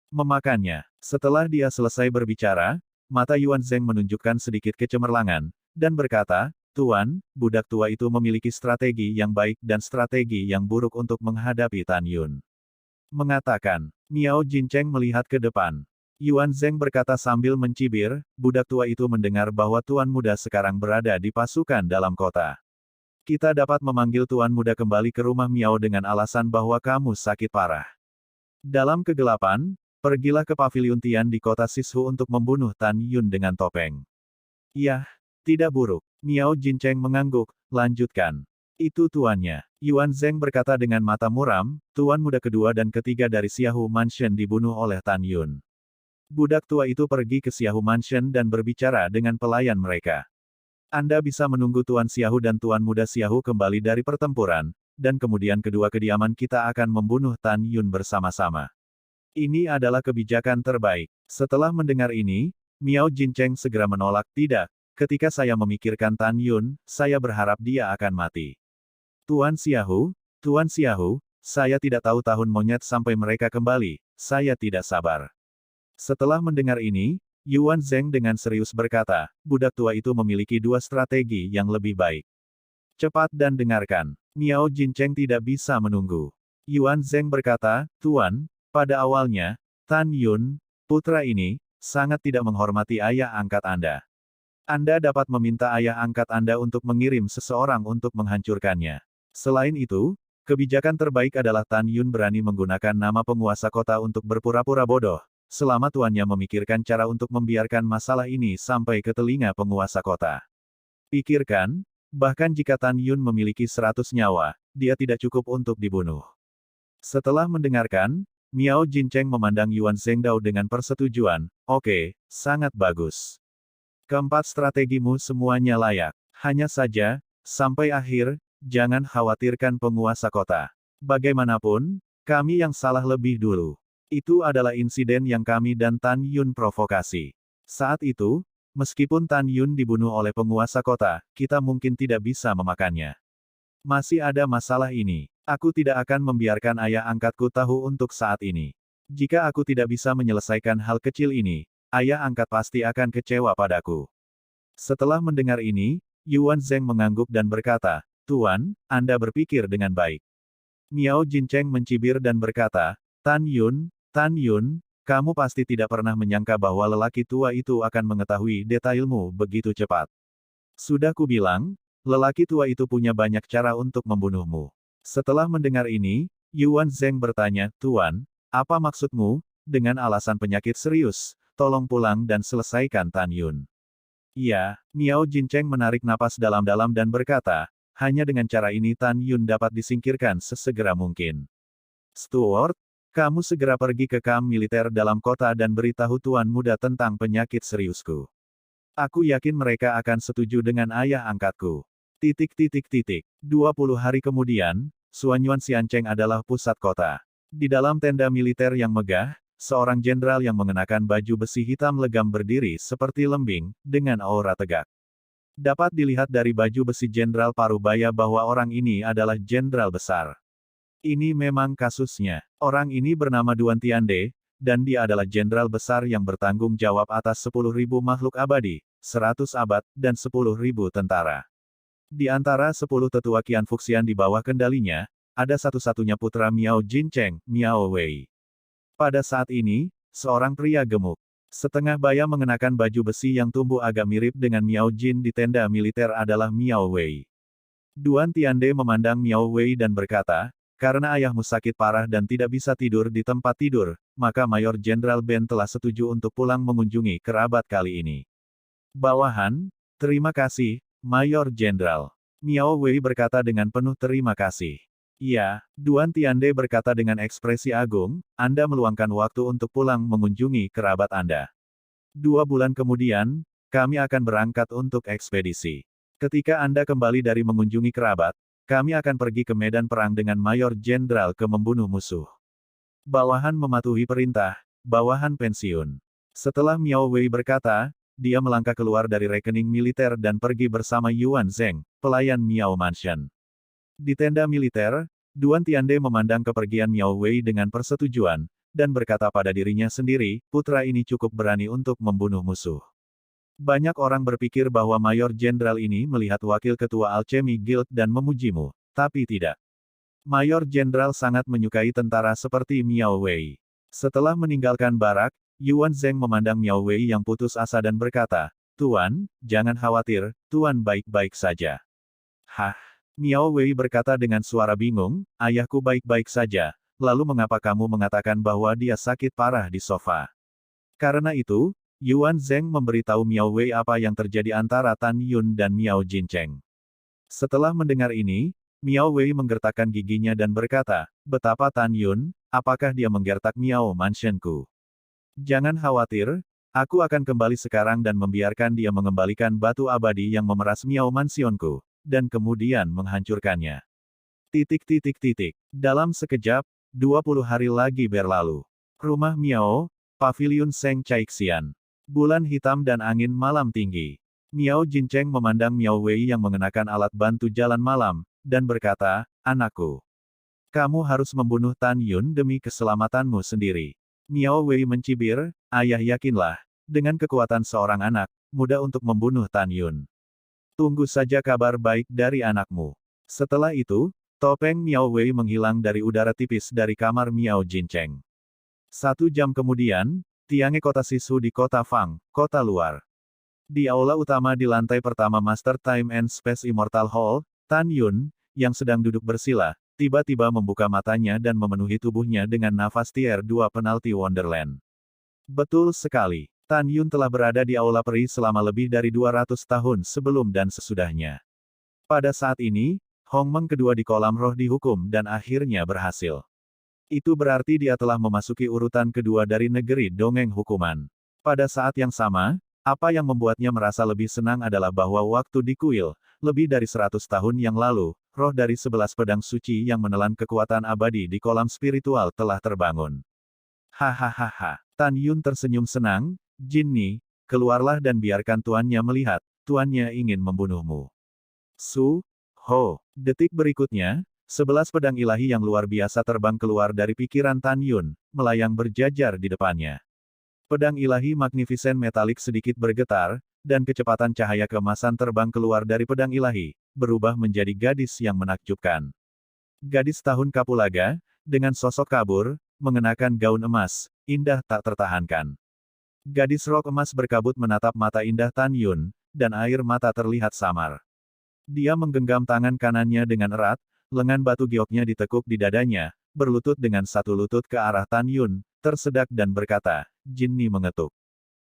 Speaker 2: memakannya. Setelah dia selesai berbicara, mata Yuan Zheng menunjukkan sedikit kecemerlangan, dan berkata, Tuan, budak tua itu memiliki strategi yang baik dan strategi yang buruk untuk menghadapi Tan Yun. Mengatakan, Miao Jincheng melihat ke depan. Yuan Zheng berkata sambil mencibir, budak tua itu mendengar bahwa Tuan muda sekarang berada di pasukan dalam kota. Kita dapat memanggil Tuan Muda kembali ke rumah Miao dengan alasan bahwa kamu sakit parah. Dalam kegelapan, pergilah ke paviliun Tian di kota Sishu untuk membunuh Tan Yun dengan topeng. Yah, tidak buruk. Miao Jincheng mengangguk, lanjutkan. Itu tuannya. Yuan Zheng berkata dengan mata muram, Tuan Muda kedua dan ketiga dari Xiahu Mansion dibunuh oleh Tan Yun. Budak tua itu pergi ke Xiahu Mansion dan berbicara dengan pelayan mereka. Anda bisa menunggu Tuan Xiahu dan Tuan Muda Xiahu kembali dari pertempuran, dan kemudian kedua kediaman kita akan membunuh Tan Yun bersama-sama. Ini adalah kebijakan terbaik. Setelah mendengar ini, Miao Jincheng segera menolak, tidak. Ketika saya memikirkan Tan Yun, saya berharap dia akan mati. Tuan Xiahu, saya tidak tahu tahun monyet sampai mereka kembali, saya tidak sabar. Setelah mendengar ini, Yuan Zheng dengan serius berkata, budak tua itu memiliki dua strategi yang lebih baik. Cepat dan dengarkan. Miao Jincheng tidak bisa menunggu. Yuan Zheng berkata, Tuan, pada awalnya, Tan Yun, putra ini, sangat tidak menghormati ayah angkat Anda. Anda dapat meminta ayah angkat Anda untuk mengirim seseorang untuk menghancurkannya. Selain itu, kebijakan terbaik adalah Tan Yun berani menggunakan nama penguasa kota untuk berpura-pura bodoh, selama tuannya memikirkan cara untuk membiarkan masalah ini sampai ke telinga penguasa kota. Pikirkan, bahkan jika Tan Yun memiliki 100 nyawa, dia tidak cukup untuk dibunuh. Setelah mendengarkan, Miao Jincheng memandang Yuan Zhengdao dengan persetujuan, oke, sangat bagus. Keempat strategimu semuanya layak. Hanya saja, sampai akhir, jangan khawatirkan penguasa kota. Bagaimanapun, kami yang salah lebih dulu. Itu adalah insiden yang kami dan Tan Yun provokasi. Saat itu, meskipun Tan Yun dibunuh oleh penguasa kota, kita mungkin tidak bisa memakannya. Masih ada masalah ini. Aku tidak akan membiarkan ayah angkatku tahu untuk saat ini. Jika aku tidak bisa menyelesaikan hal kecil ini, ayah angkat pasti akan kecewa padaku. Setelah mendengar ini, Yuan Zheng mengangguk dan berkata, Tuan, Anda berpikir dengan baik. Miao Jincheng mencibir dan berkata, Tan Yun, kamu pasti tidak pernah menyangka bahwa lelaki tua itu akan mengetahui detailmu begitu cepat. Sudah kubilang, lelaki tua itu punya banyak cara untuk membunuhmu. Setelah mendengar ini, Yuan Zheng bertanya, Tuan, apa maksudmu? Dengan alasan penyakit serius, tolong pulang dan selesaikan Tan Yun. Iya, Miao Jincheng menarik napas dalam-dalam dan berkata, hanya dengan cara ini Tan Yun dapat disingkirkan sesegera mungkin. Steward, kamu segera pergi ke kamp militer dalam kota dan beritahu Tuan Muda tentang penyakit seriusku. Aku yakin mereka akan setuju dengan ayah angkatku. 20 hari kemudian, Suanyuan Xiancheng adalah pusat kota. Di dalam tenda militer yang megah, seorang jenderal yang mengenakan baju besi hitam legam berdiri seperti lembing, dengan aura tegak. Dapat dilihat dari baju besi Jenderal Parubaya bahwa orang ini adalah jenderal besar. Ini memang kasusnya. Orang ini bernama Duan Tiande, dan dia adalah jenderal besar yang bertanggung jawab atas 10.000 makhluk abadi, 100 abad, dan 10.000 tentara. Di antara 10 tetua Qian Fuxian di bawah kendalinya, ada satu-satunya putra Miao Jincheng, Miao Wei. Pada saat ini, seorang pria gemuk, setengah baya mengenakan baju besi yang tumbuh agak mirip dengan Miao Jin di tenda militer adalah Miao Wei. Duan Tiande memandang Miao Wei dan berkata, karena ayahmu sakit parah dan tidak bisa tidur di tempat tidur, maka Mayor Jenderal Ben telah setuju untuk pulang mengunjungi kerabat kali ini. Bawahan, terima kasih, Mayor Jenderal. Miao Wei berkata dengan penuh terima kasih. Iya, Duan Tiande berkata dengan ekspresi agung, Anda meluangkan waktu untuk pulang mengunjungi kerabat Anda. 2 bulan kemudian, kami akan berangkat untuk ekspedisi. Ketika Anda kembali dari mengunjungi kerabat, kami akan pergi ke medan perang dengan Mayor Jenderal ke membunuh musuh. Bawahan mematuhi perintah, bawahan pensiun. Setelah Miao Wei berkata, dia melangkah keluar dari rekening militer dan pergi bersama Yuan Zheng, pelayan Miao Mansion. Di tenda militer, Duan Tiande memandang kepergian Miao Wei dengan persetujuan, dan berkata pada dirinya sendiri, putra ini cukup berani untuk membunuh musuh. Banyak orang berpikir bahwa Mayor Jenderal ini melihat wakil ketua Alchemy Guild dan memujimu, tapi tidak. Mayor Jenderal sangat menyukai tentara seperti Miao Wei. Setelah meninggalkan barak, Yuan Zheng memandang Miao Wei yang putus asa dan berkata, Tuan, jangan khawatir, Tuan baik-baik saja. Hah? Miao Wei berkata dengan suara bingung, ayahku baik-baik saja, lalu mengapa kamu mengatakan bahwa dia sakit parah di sofa? Karena itu, Yuan Zheng memberitahu Miao Wei apa yang terjadi antara Tan Yun dan Miao Jincheng. Setelah mendengar ini, Miao Wei menggertakkan giginya dan berkata, betapa Tan Yun, apakah dia menggertak Miao Mansionku? Jangan khawatir, aku akan kembali sekarang dan membiarkan dia mengembalikan batu abadi yang memeras Miao Mansionku, dan kemudian menghancurkannya. Dalam sekejap, 20 hari lagi berlalu. Rumah Miao, Paviliun Seng Caixian. Bulan hitam dan angin malam tinggi. Miao Jincheng memandang Miao Wei yang mengenakan alat bantu jalan malam, dan berkata, anakku. Kamu harus membunuh Tan Yun demi keselamatanmu sendiri. Miao Wei mencibir, ayah yakinlah, dengan kekuatan seorang anak, mudah untuk membunuh Tan Yun. Tunggu saja kabar baik dari anakmu. Setelah itu, topeng Miao Wei menghilang dari udara tipis dari kamar Miao Jincheng. 1 jam kemudian, Tiange kota Sisu di kota Fang, kota luar. Di aula utama di lantai pertama Master Time and Space Immortal Hall, Tan Yun, yang sedang duduk bersila, tiba-tiba membuka matanya dan memenuhi tubuhnya dengan nafas Tier 2 penalti Wonderland. Betul sekali, Tan Yun telah berada di aula peri selama lebih dari 200 tahun sebelum dan sesudahnya. Pada saat ini, Hong Meng kedua di kolam roh dihukum dan akhirnya berhasil. Itu berarti dia telah memasuki urutan kedua dari negeri dongeng hukuman. Pada saat yang sama, apa yang membuatnya merasa lebih senang adalah bahwa waktu di kuil, lebih dari 100 tahun yang lalu, roh dari 11 pedang suci yang menelan kekuatan abadi di kolam spiritual telah terbangun. Hahaha. Tan Yun tersenyum senang, Jinni, keluarlah dan biarkan tuannya melihat, tuannya ingin membunuhmu. Ho. Detik berikutnya, 11 pedang ilahi yang luar biasa terbang keluar dari pikiran Tan Yun, melayang berjajar di depannya. Pedang ilahi Magnificent Metalik sedikit bergetar, dan kecepatan cahaya keemasan terbang keluar dari pedang ilahi, berubah menjadi gadis yang menakjubkan. Gadis tahun kapulaga, dengan sosok kabur, mengenakan gaun emas, indah tak tertahankan. Gadis rok emas berkabut menatap mata indah Tan Yun, dan air mata terlihat samar. Dia menggenggam tangan kanannya dengan erat, lengan batu gioknya ditekuk di dadanya, berlutut dengan satu lutut ke arah Tan Yun, tersedak dan berkata, Jinni mengetuk.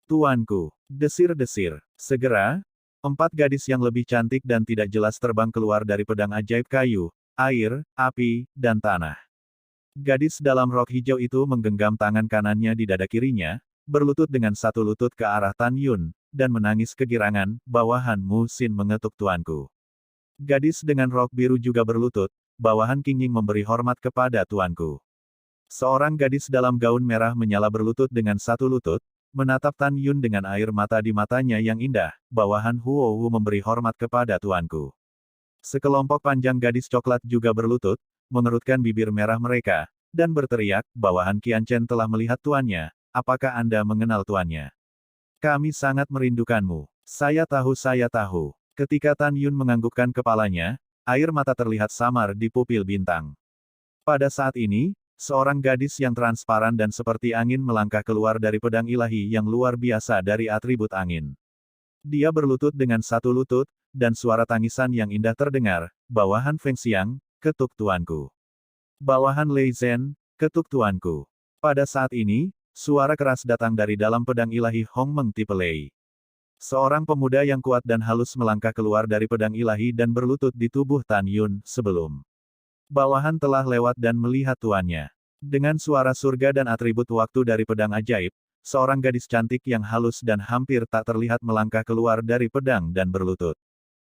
Speaker 2: Tuanku, desir-desir. Segera, 4 gadis yang lebih cantik dan tidak jelas terbang keluar dari pedang ajaib kayu, air, api, dan tanah. Gadis dalam rok hijau itu menggenggam tangan kanannya di dada kirinya, berlutut dengan satu lutut ke arah Tan Yun, dan menangis kegirangan, bawahan Mu Xin mengetuk tuanku. Gadis dengan rok biru juga berlutut, bawahan Qingying memberi hormat kepada tuanku. Seorang gadis dalam gaun merah menyala berlutut dengan satu lutut, menatap Tan Yun dengan air mata di matanya yang indah, bawahan Huo Wu memberi hormat kepada tuanku. Sekelompok panjang gadis coklat juga berlutut, mengerutkan bibir merah mereka, dan berteriak, bawahan Qian Chen telah melihat tuannya, apakah Anda mengenal tuannya? Kami sangat merindukanmu. Saya tahu. Ketika Tan Yun menganggukkan kepalanya, air mata terlihat samar di pupil bintang. Pada saat ini, seorang gadis yang transparan dan seperti angin melangkah keluar dari pedang ilahi yang luar biasa dari atribut angin. Dia berlutut dengan satu lutut, dan suara tangisan yang indah terdengar, bawahan Feng Xiang, ketuk tuanku. Bawahan Lei Zhen, ketuk tuanku. Pada saat ini, suara keras datang dari dalam pedang ilahi Hong Meng tipe Lei. Seorang pemuda yang kuat dan halus melangkah keluar dari pedang ilahi dan berlutut di tubuh Tan Yun, sebelum bawahan telah lewat dan melihat tuannya. Dengan suara surga dan atribut waktu dari pedang ajaib, seorang gadis cantik yang halus dan hampir tak terlihat melangkah keluar dari pedang dan berlutut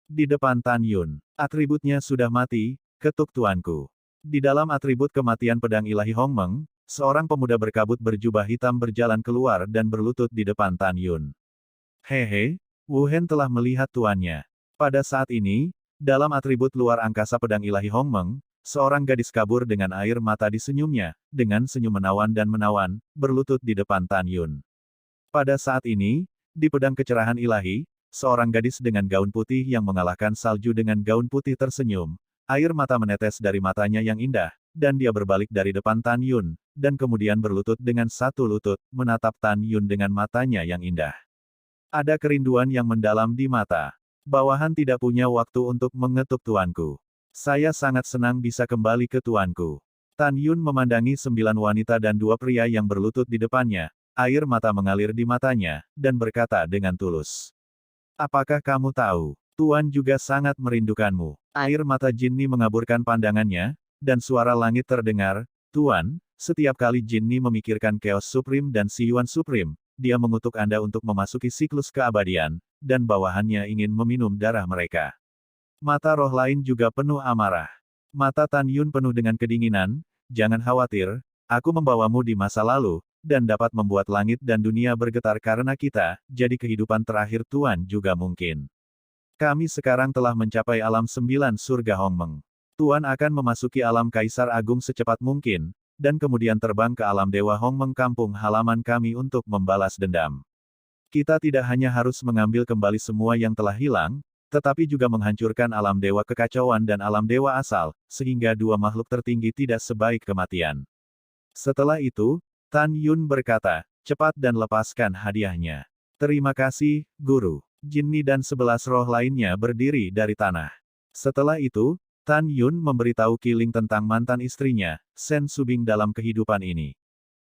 Speaker 2: di depan Tan Yun. Atributnya sudah mati, ketuk tuanku. Di dalam atribut kematian pedang ilahi Hong Meng, seorang pemuda berkabut berjubah hitam berjalan keluar dan berlutut di depan Tan Yun. Hehe, Wu Hen telah melihat tuannya. Pada saat ini, dalam atribut luar angkasa pedang ilahi Hong Meng, seorang gadis kabur dengan air mata di senyumnya, dengan senyum menawan dan menawan, berlutut di depan Tan Yun. Pada saat ini, di pedang kecerahan ilahi, seorang gadis dengan gaun putih yang mengalahkan salju dengan gaun putih tersenyum, air mata menetes dari matanya yang indah, dan dia berbalik dari depan Tan Yun, dan kemudian berlutut dengan satu lutut, menatap Tan Yun dengan matanya yang indah. Ada kerinduan yang mendalam di mata. Bawahan tidak punya waktu untuk mengetuk tuanku. Saya sangat senang bisa kembali ke tuanku. Tan Yun memandangi 9 wanita dan 2 pria yang berlutut di depannya, air mata mengalir di matanya, dan berkata dengan tulus. Apakah kamu tahu, Tuan juga sangat merindukanmu. Air mata Jinni mengaburkan pandangannya, dan suara langit terdengar, Tuan, setiap kali Jinni memikirkan Chaos Supreme dan Siyuan Supreme, dia mengutuk Anda untuk memasuki siklus keabadian, dan bawahannya ingin meminum darah mereka. Mata roh lain juga penuh amarah. Mata Tan Yun penuh dengan kedinginan, jangan khawatir, aku membawamu di masa lalu, dan dapat membuat langit dan dunia bergetar karena kita, jadi kehidupan terakhir Tuan juga mungkin. Kami sekarang telah mencapai alam 9 surga Hongmeng. Tuan akan memasuki alam Kaisar Agung secepat mungkin, dan kemudian terbang ke alam Dewa Hongmeng kampung halaman kami untuk membalas dendam. Kita tidak hanya harus mengambil kembali semua yang telah hilang, tetapi juga menghancurkan alam dewa kekacauan dan alam dewa asal, sehingga 2 makhluk tertinggi tidak sebaik kematian. Setelah itu, Tan Yun berkata, cepat dan lepaskan hadiahnya. Terima kasih, Guru. Jinni dan 11 roh lainnya berdiri dari tanah. Setelah itu, Tan Yun memberitahu Kiling tentang mantan istrinya, Sen Subing dalam kehidupan ini.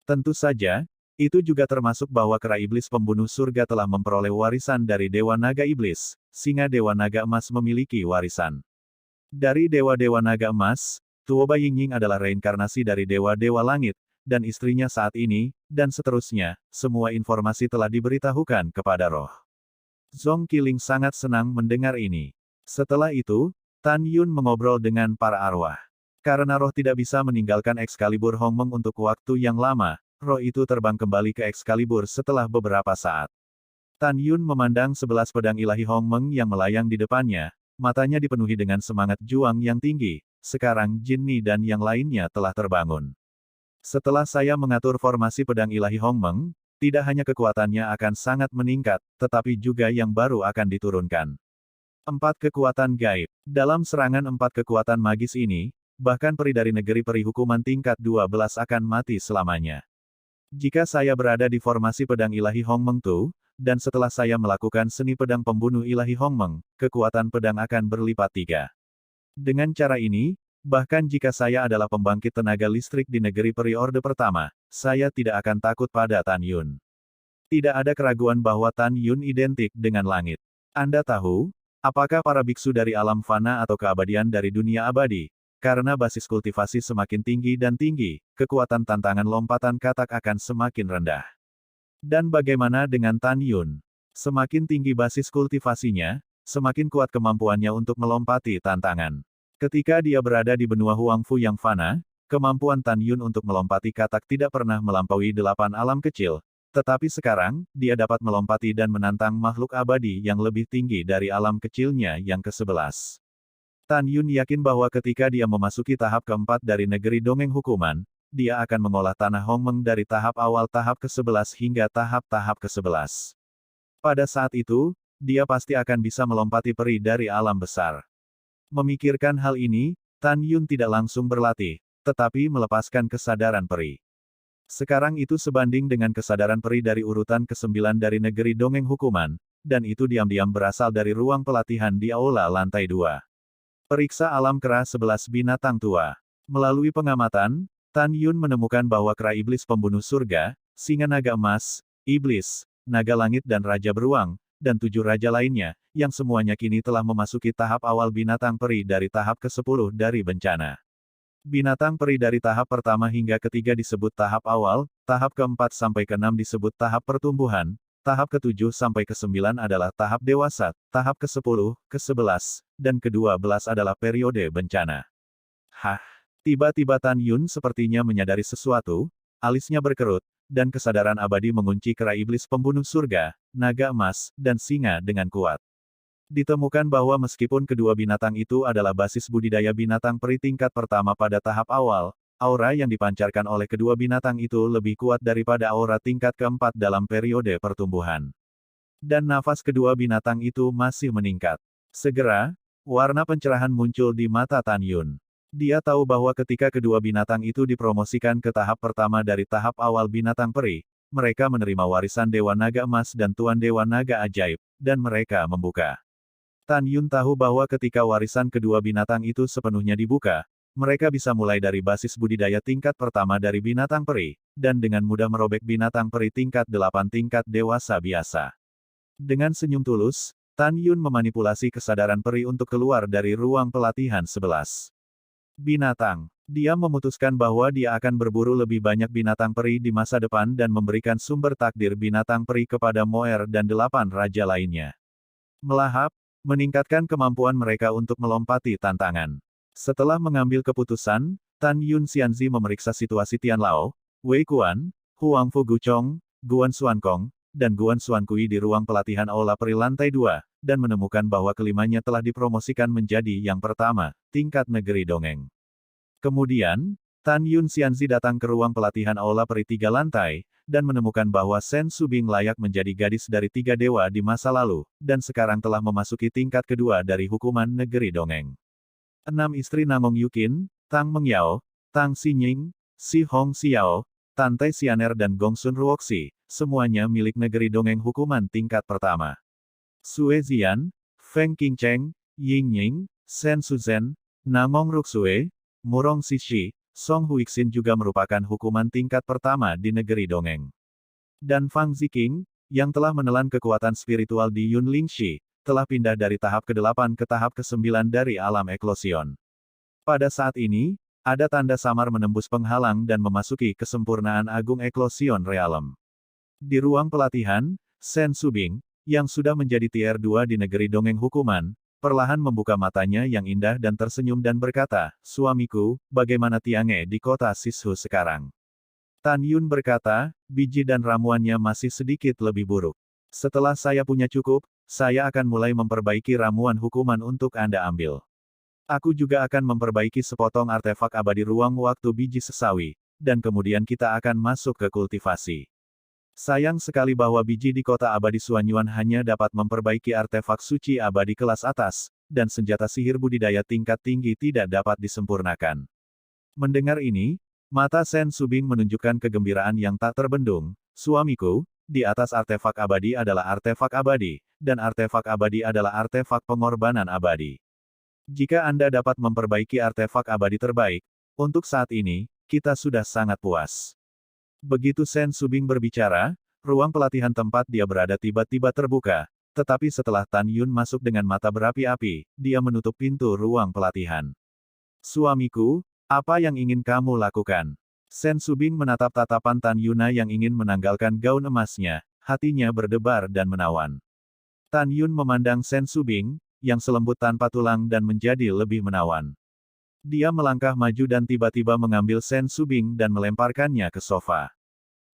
Speaker 2: Tentu saja, itu juga termasuk bahwa kera iblis pembunuh surga telah memperoleh warisan dari Dewa Naga Iblis, sehingga Dewa Naga Emas memiliki warisan. Dari Dewa-Dewa Naga Emas, Tuoba Yingying adalah reinkarnasi dari Dewa-Dewa Langit, dan istrinya saat ini, dan seterusnya, semua informasi telah diberitahukan kepada roh. Zong Qiling sangat senang mendengar ini. Setelah itu, Tan Yun mengobrol dengan para arwah. Karena roh tidak bisa meninggalkan Excalibur Hongmeng untuk waktu yang lama, roh itu terbang kembali ke Excalibur setelah beberapa saat. Tan Yun memandang 11 pedang ilahi Hongmeng yang melayang di depannya, matanya dipenuhi dengan semangat juang yang tinggi. Sekarang Jinni dan yang lainnya telah terbangun. Setelah saya mengatur formasi pedang ilahi Hongmeng, tidak hanya kekuatannya akan sangat meningkat, tetapi juga yang baru akan diturunkan. 4 kekuatan gaib. Dalam serangan 4 kekuatan magis ini, bahkan peri dari negeri peri hukuman tingkat 12 akan mati selamanya. Jika saya berada di formasi pedang ilahi Hongmeng Tu, dan setelah saya melakukan seni pedang pembunuh ilahi Hongmeng, kekuatan pedang akan berlipat 3. Dengan cara ini, bahkan jika saya adalah pembangkit tenaga listrik di negeri peri Orde Pertama, saya tidak akan takut pada Tan Yun. Tidak ada keraguan bahwa Tan Yun identik dengan langit. Anda tahu, apakah para biksu dari alam fana atau keabadian dari dunia abadi? Karena basis kultivasi semakin tinggi dan tinggi, kekuatan tantangan lompatan katak akan semakin rendah. Dan bagaimana dengan Tan Yun? Semakin tinggi basis kultivasinya, semakin kuat kemampuannya untuk melompati tantangan. Ketika dia berada di benua Huangfu yang fana, kemampuan Tan Yun untuk melompati katak tidak pernah melampaui 8 alam kecil, tetapi sekarang, dia dapat melompati dan menantang makhluk abadi yang lebih tinggi dari alam kecilnya yang ke-11. Tan Yun yakin bahwa ketika dia memasuki tahap keempat dari negeri dongeng hukuman, dia akan mengolah tanah Hongmeng dari tahap awal tahap ke-11 hingga tahap-tahap ke-11. Pada saat itu, dia pasti akan bisa melompati peri dari alam besar. Memikirkan hal ini, Tan Yun tidak langsung berlatih, tetapi melepaskan kesadaran peri. Sekarang itu sebanding dengan kesadaran peri dari urutan ke-9 dari negeri dongeng hukuman, dan itu diam-diam berasal dari ruang pelatihan di aula lantai 2. Periksa alam kera 11 binatang tua. Melalui pengamatan, Tan Yun menemukan bahwa kera iblis pembunuh surga, singa naga emas, iblis, naga langit dan raja beruang, dan 7 raja lainnya, yang semuanya kini telah memasuki tahap awal binatang peri dari tahap ke-10 dari bencana. Binatang peri dari tahap pertama hingga ketiga disebut tahap awal, tahap ke-4 sampai ke-6 disebut tahap pertumbuhan, tahap ke-7 sampai ke-9 adalah tahap dewasa, tahap ke-10, ke-11, dan ke-12 adalah periode bencana. Hah! Tiba-tiba Tan Yun sepertinya menyadari sesuatu, alisnya berkerut, dan kesadaran abadi mengunci kera iblis pembunuh surga, naga emas, dan singa dengan kuat. Ditemukan bahwa meskipun kedua binatang itu adalah basis budidaya binatang peri tingkat pertama pada tahap awal, aura yang dipancarkan oleh kedua binatang itu lebih kuat daripada aura tingkat keempat dalam periode pertumbuhan. Dan nafas kedua binatang itu masih meningkat. Segera, warna pencerahan muncul di mata Tan Yun. Dia tahu bahwa ketika kedua binatang itu dipromosikan ke tahap pertama dari tahap awal binatang peri, mereka menerima warisan Dewa Naga Emas dan Tuan Dewa Naga Ajaib, dan mereka membuka Tan Yun tahu bahwa ketika warisan kedua binatang itu sepenuhnya dibuka, mereka bisa mulai dari basis budidaya tingkat pertama dari binatang peri, dan dengan mudah merobek binatang peri tingkat 8 tingkat dewasa biasa. Dengan senyum tulus, Tan Yun memanipulasi kesadaran peri untuk keluar dari ruang pelatihan 11. Binatang. Dia memutuskan bahwa dia akan berburu lebih banyak binatang peri di masa depan dan memberikan sumber takdir binatang peri kepada Moer dan 8 raja lainnya. Melahap, meningkatkan kemampuan mereka untuk melompati tantangan. Setelah mengambil keputusan, Tan Yun Xianzi memeriksa situasi Tian Lao, Wei Kuan, Huang Fu Guchong, Guan Xuankong, dan Guan Xuankui di ruang pelatihan Aula Peri lantai 2, dan menemukan bahwa kelimanya telah dipromosikan menjadi yang pertama, tingkat negeri dongeng. Kemudian, Tan Yun Xianzi datang ke ruang pelatihan Aula Peri 3 lantai, dan menemukan bahwa Sen Subing layak menjadi gadis dari 3 dewa di masa lalu, dan sekarang telah memasuki tingkat kedua dari hukuman negeri dongeng. 6 istri Nangong Yukin, Tang Mengyao, Tang Xinying, Si Hong Xiao, Tantai Xianer dan Gongsun Ruoxi, semuanya milik negeri dongeng hukuman tingkat pertama. Sue Zian, Feng Qingcheng, Ying Ying, Sen Suzhen, Nangong Ruxue, Murong Sishi, Song Huixin juga merupakan hukuman tingkat pertama di negeri dongeng. Dan Fang Ziqing, yang telah menelan kekuatan spiritual di Yunlingshi, telah pindah dari tahap ke-8 ke tahap ke-9 dari alam eklosion. Pada saat ini, ada tanda samar menembus penghalang dan memasuki kesempurnaan agung eklosion realem. Di ruang pelatihan, Sen Subing, yang sudah menjadi tier 2 di negeri dongeng hukuman, perlahan membuka matanya yang indah dan tersenyum dan berkata, "Suamiku, bagaimana Tiange di kota Sishu sekarang?" Tan Yun berkata, "Biji dan ramuannya masih sedikit lebih buruk. Setelah saya punya cukup, saya akan mulai memperbaiki ramuan hukuman untuk Anda ambil. Aku juga akan memperbaiki sepotong artefak abadi ruang waktu biji sesawi, dan kemudian kita akan masuk ke kultivasi. Sayang sekali bahwa biji di kota abadi Suanyuan hanya dapat memperbaiki artefak suci abadi kelas atas, dan senjata sihir budidaya tingkat tinggi tidak dapat disempurnakan." Mendengar ini, mata Sen Subing menunjukkan kegembiraan yang tak terbendung. "Suamiku, di atas artefak abadi adalah artefak abadi, dan artefak abadi adalah artefak pengorbanan abadi. Jika Anda dapat memperbaiki artefak abadi terbaik, untuk saat ini, kita sudah sangat puas." Begitu Sen Subing berbicara, ruang pelatihan tempat dia berada tiba-tiba terbuka, tetapi setelah Tan Yun masuk dengan mata berapi-api, dia menutup pintu ruang pelatihan. "Suamiku, apa yang ingin kamu lakukan?" Sen Subing menatap tatapan Tan Yuna yang ingin menanggalkan gaun emasnya, hatinya berdebar dan menawan. Tan Yun memandang Sen Subing, yang selembut tanpa tulang dan menjadi lebih menawan. Dia melangkah maju dan tiba-tiba mengambil Sen Subing dan melemparkannya ke sofa.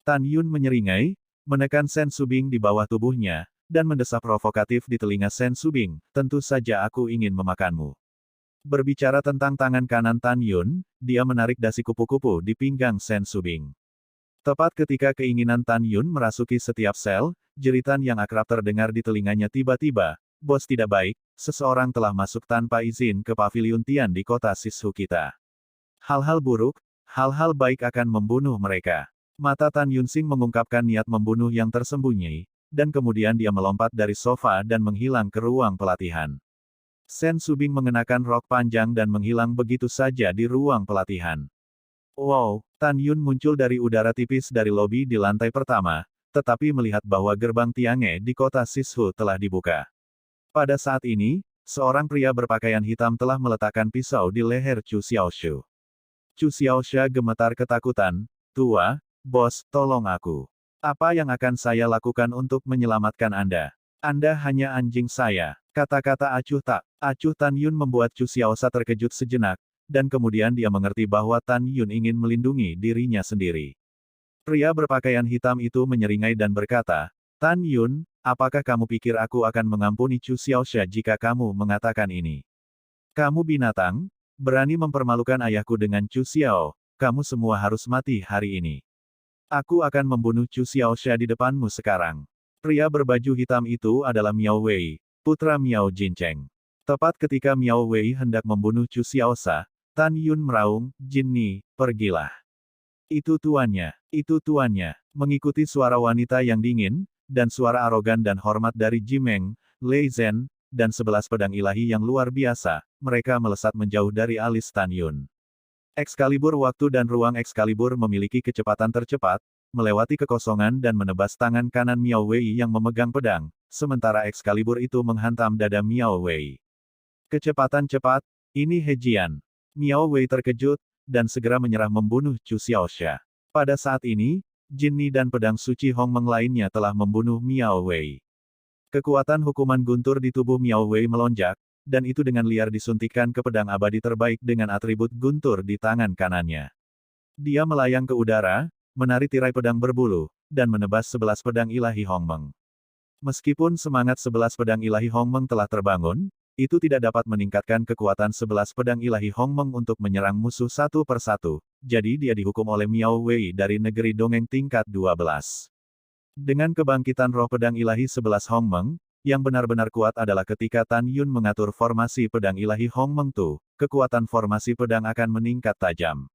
Speaker 2: Tan Yun menyeringai, menekan Sen Subing di bawah tubuhnya, dan mendesah provokatif di telinga Sen Subing, "Tentu saja aku ingin memakanmu." Berbicara tentang tangan kanan Tan Yun, dia menarik dasi kupu-kupu di pinggang Sen Subing. Tepat ketika keinginan Tan Yun merasuki setiap sel, jeritan yang akrab terdengar di telinganya tiba-tiba, "Bos tidak baik, seseorang telah masuk tanpa izin ke paviliun Tian di kota Sishu kita. Hal-hal buruk, hal-hal baik akan membunuh mereka." Mata Tan Yunsing mengungkapkan niat membunuh yang tersembunyi, dan kemudian dia melompat dari sofa dan menghilang ke ruang pelatihan. Sen Subing mengenakan rok panjang dan menghilang begitu saja di ruang pelatihan. Wow, Tan Yun muncul dari udara tipis dari lobi di lantai pertama, tetapi melihat bahwa gerbang Tiange di kota Sishu telah dibuka. Pada saat ini, seorang pria berpakaian hitam telah meletakkan pisau di leher Chu Xiaoshu. Chu Xiaoshu gemetar ketakutan, "Tua, bos, tolong aku. Apa yang akan saya lakukan untuk menyelamatkan Anda? Anda hanya anjing saya." Kata-kata acuh tak acuh Tan Yun membuat Chu Xiaoshu terkejut sejenak, dan kemudian dia mengerti bahwa Tan Yun ingin melindungi dirinya sendiri. Pria berpakaian hitam itu menyeringai dan berkata, "Tan Yun, apakah kamu pikir aku akan mengampuni Chu Xiaoshu jika kamu mengatakan ini? Kamu binatang, berani mempermalukan ayahku dengan Chu Xiao, kamu semua harus mati hari ini. Aku akan membunuh Chu Xiaoshu di depanmu sekarang." Pria berbaju hitam itu adalah Miao Wei, putra Miao Jincheng. Tepat ketika Miao Wei hendak membunuh Chu Xiaoshu, Tan Yun meraung, "Jinni, pergilah. Itu tuannya, itu tuannya." Mengikuti suara wanita yang dingin, dan suara arogan dan hormat dari Jimeng, Lei Zhen, dan 11 pedang ilahi yang luar biasa, mereka melesat menjauh dari alis Tan Yun. Excalibur waktu dan ruang Excalibur memiliki kecepatan tercepat, melewati kekosongan dan menebas tangan kanan Miao Wei yang memegang pedang, sementara Excalibur itu menghantam dada Miao Wei. Kecepatan cepat, ini He Jian. Miao Wei terkejut, dan segera menyerah membunuh Chu Xiaoxia. Pada saat ini, Jin Ni dan pedang suci Hongmeng lainnya telah membunuh Miao Wei. Kekuatan hukuman guntur di tubuh Miao Wei melonjak, dan itu dengan liar disuntikkan ke pedang abadi terbaik dengan atribut guntur di tangan kanannya. Dia melayang ke udara, menari tirai pedang berbulu, dan menebas 11 pedang ilahi Hongmeng. Meskipun semangat 11 pedang ilahi Hongmeng telah terbangun, itu tidak dapat meningkatkan kekuatan 11 pedang ilahi Hongmeng untuk menyerang musuh satu persatu, jadi dia dihukum oleh Miao Wei dari negeri dongeng tingkat 12. Dengan kebangkitan roh pedang ilahi 11 Hongmeng, yang benar-benar kuat adalah ketika Tan Yun mengatur formasi pedang ilahi Hongmeng Tu, kekuatan formasi pedang akan meningkat tajam.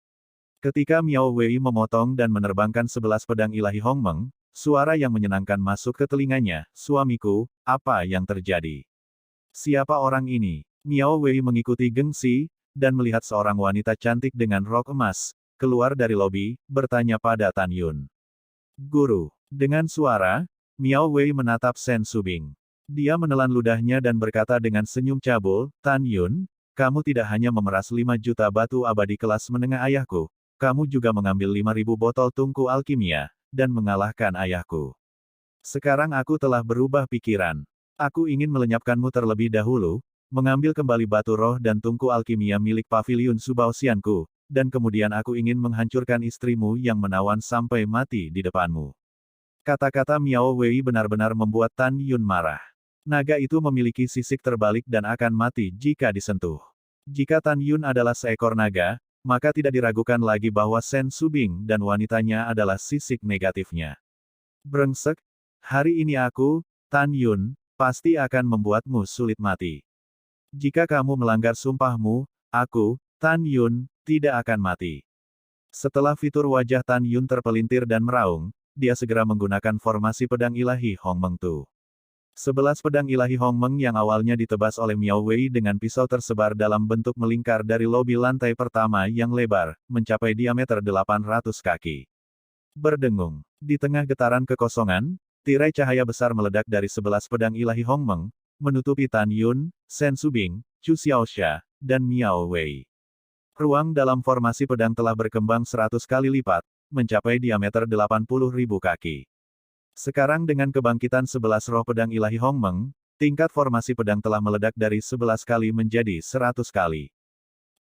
Speaker 2: Ketika Miao Wei memotong dan menerbangkan 11 pedang ilahi Hongmeng, suara yang menyenangkan masuk ke telinganya, "Suamiku, apa yang terjadi? Siapa orang ini?" Miao Wei mengikuti gengsi, dan melihat seorang wanita cantik dengan rok emas, keluar dari lobi, bertanya pada Tan Yun. "Guru." Dengan suara, Miao Wei menatap Sen Subing. Dia menelan ludahnya dan berkata dengan senyum cabul, "Tan Yun, kamu tidak hanya memeras 5 juta batu abadi kelas menengah ayahku, kamu juga mengambil 5.000 botol tungku alkimia, dan mengalahkan ayahku. Sekarang aku telah berubah pikiran. Aku ingin melenyapkanmu terlebih dahulu, mengambil kembali batu roh dan tungku alkimia milik paviliun Subaosianku, dan kemudian aku ingin menghancurkan istrimu yang menawan sampai mati di depanmu." Kata-kata Miao Wei benar-benar membuat Tan Yun marah. Naga itu memiliki sisik terbalik dan akan mati jika disentuh. Jika Tan Yun adalah seekor naga, maka tidak diragukan lagi bahwa Sen Subing dan wanitanya adalah sisik negatifnya. "Brengsek, hari ini aku, Tan Yun, pasti akan membuatmu sulit mati. Jika kamu melanggar sumpahmu, aku, Tan Yun, tidak akan mati." Setelah fitur wajah Tan Yun terpelintir dan meraung, dia segera menggunakan formasi pedang ilahi Hongmeng Tu. 11 pedang ilahi Hongmeng yang awalnya ditebas oleh Miao Wei dengan pisau tersebar dalam bentuk melingkar dari lobi lantai pertama yang lebar, mencapai diameter 800 kaki. Berdengung. Di tengah getaran kekosongan, tirai cahaya besar meledak dari 11 pedang ilahi Hongmeng, menutupi Tan Yun, Sen Subing, Chu Xiaoxia, dan Miao Wei. Ruang dalam formasi pedang telah berkembang 100 kali lipat, mencapai diameter 80.000 kaki. Sekarang dengan kebangkitan 11 roh pedang ilahi Hongmeng, tingkat formasi pedang telah meledak dari 11 kali menjadi 100 kali.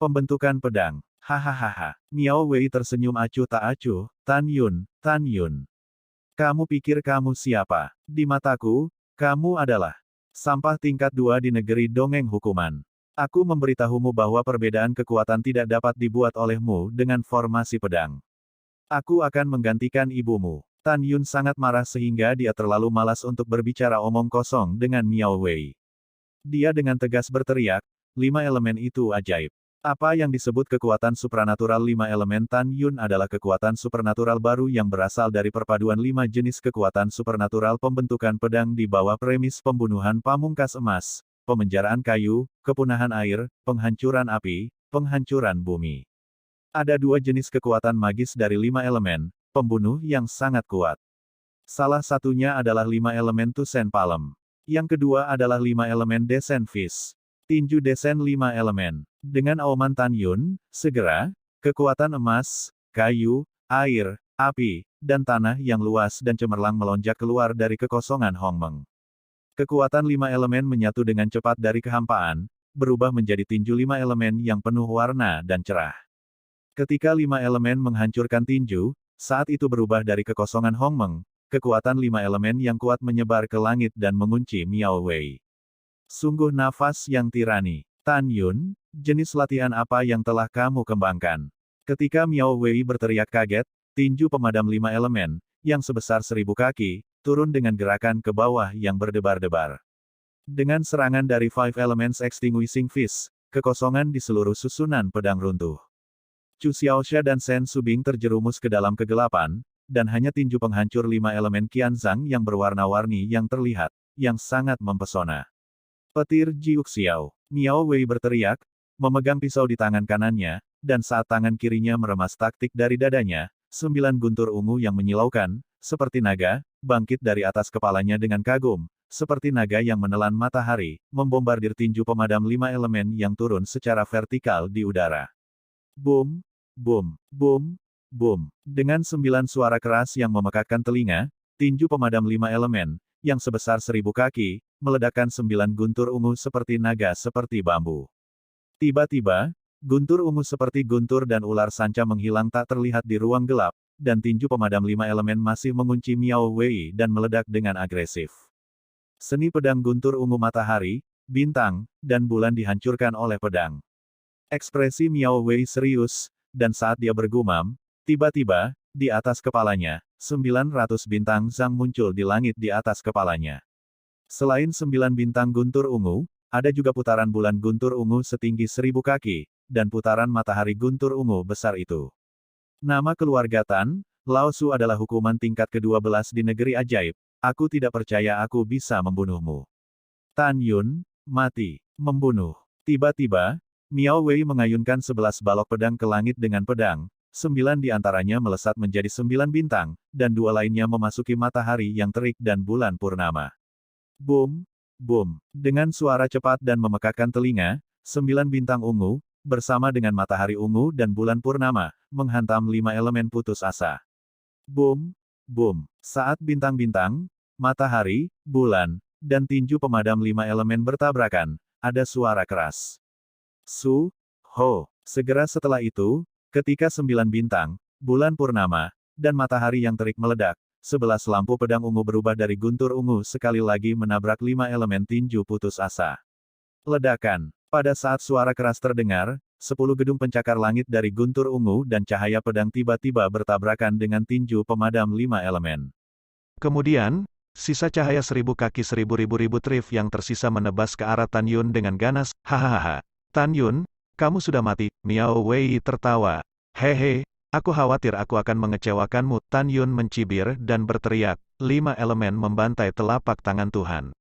Speaker 2: Pembentukan pedang. Hahaha. Miao Wei tersenyum acuh tak acuh, Tan Yun, Tan Yun. Kamu pikir kamu siapa? Di mataku, kamu adalah sampah tingkat 2 di negeri dongeng hukuman. Aku memberitahumu bahwa perbedaan kekuatan tidak dapat dibuat olehmu dengan formasi pedang. Aku akan menggantikan ibumu. Tan Yun sangat marah sehingga dia terlalu malas untuk berbicara omong kosong dengan Miao Wei. Dia dengan tegas berteriak, 5 elemen itu ajaib. Apa yang disebut kekuatan supranatural 5 elemen Tan Yun adalah kekuatan supernatural baru yang berasal dari perpaduan 5 jenis kekuatan supernatural pembentukan pedang di bawah premis pembunuhan pamungkas emas, pemenjaraan kayu, kepunahan air, penghancuran api, penghancuran bumi. Ada 2 jenis kekuatan magis dari 5 elemen, pembunuh yang sangat kuat. Salah satunya adalah 5 elemen Tusen Palem. Yang kedua adalah 5 elemen Desen Fish. Tinju Desen 5 elemen. Dengan auman Tan Yun, segera, kekuatan emas, kayu, air, api, dan tanah yang luas dan cemerlang melonjak keluar dari kekosongan Hongmeng. Kekuatan 5 elemen menyatu dengan cepat dari kehampaan, berubah menjadi tinju 5 elemen yang penuh warna dan cerah. Ketika 5 elemen menghancurkan tinju, saat itu berubah dari kekosongan Hongmeng, kekuatan 5 elemen yang kuat menyebar ke langit dan mengunci Miao Wei. Sungguh nafas yang tirani. Tan Yun, jenis latihan apa yang telah kamu kembangkan? Ketika Miao Wei berteriak kaget, tinju pemadam 5 elemen, yang sebesar 1000 kaki, turun dengan gerakan ke bawah yang berdebar-debar. Dengan serangan dari Five Elements Extinguishing Fist, kekosongan di seluruh susunan pedang runtuh. Chu Xiaoxia dan Sen Subing terjerumus ke dalam kegelapan, dan hanya tinju penghancur 5 elemen Qianzhang yang berwarna-warni yang terlihat, yang sangat mempesona. Petir Jiuk Xiao. Miao Wei berteriak, memegang pisau di tangan kanannya, dan saat tangan kirinya meremas taktik dari dadanya, 9 guntur ungu yang menyilaukan, seperti naga, bangkit dari atas kepalanya dengan kagum, seperti naga yang menelan matahari, membombardir tinju pemadam 5 elemen yang turun secara vertikal di udara. Boom, boom, boom, boom. Dengan 9 suara keras yang memekakkan telinga, tinju pemadam 5 elemen, yang sebesar 1000 kaki, meledakkan 9 guntur ungu seperti naga seperti bambu. Tiba-tiba, guntur ungu seperti guntur dan ular sanca menghilang tak terlihat di ruang gelap, dan tinju pemadam 5 elemen masih mengunci Miao Wei dan meledak dengan agresif. Seni pedang guntur ungu matahari, bintang, dan bulan dihancurkan oleh pedang. Ekspresi Miao Wei serius, dan saat dia bergumam, tiba-tiba, di atas kepalanya, 900 bintang zang muncul di langit di atas kepalanya. Selain 9 bintang guntur ungu, ada juga putaran bulan guntur ungu setinggi 1000 kaki, dan putaran matahari guntur ungu besar itu. Nama keluarga Tan, Lao Su adalah hukuman tingkat ke-12 di negeri ajaib. Aku tidak percaya aku bisa membunuhmu. Tan Yun, mati, membunuh. Tiba-tiba, Miao Wei mengayunkan 11 balok pedang ke langit dengan pedang, 9 di antaranya melesat menjadi 9 bintang, dan 2 lainnya memasuki matahari yang terik dan bulan purnama. Boom, boom. Dengan suara cepat dan memekakkan telinga, 9 bintang ungu, bersama dengan matahari ungu dan bulan purnama, menghantam 5 elemen putus asa. Boom, boom. Saat bintang-bintang, matahari, bulan, dan tinju pemadam 5 elemen bertabrakan, ada suara keras. Su, ho. Segera setelah itu, ketika 9 bintang, bulan purnama, dan matahari yang terik meledak, 11 lampu pedang ungu berubah dari guntur ungu sekali lagi menabrak 5 elemen tinju putus asa. Ledakan. Pada saat suara keras terdengar, 10 gedung pencakar langit dari guntur ungu dan cahaya pedang tiba-tiba bertabrakan dengan tinju pemadam 5 elemen. Kemudian, sisa cahaya 1000 kaki 1000 trif yang tersisa menebas ke arah Tan Yun dengan ganas, hahaha. Tan Yun, kamu sudah mati. Miao Wei tertawa. Hehe, aku khawatir aku akan mengecewakanmu. Tan Yun mencibir dan berteriak, 5 elemen membantai telapak tangan Tuhan.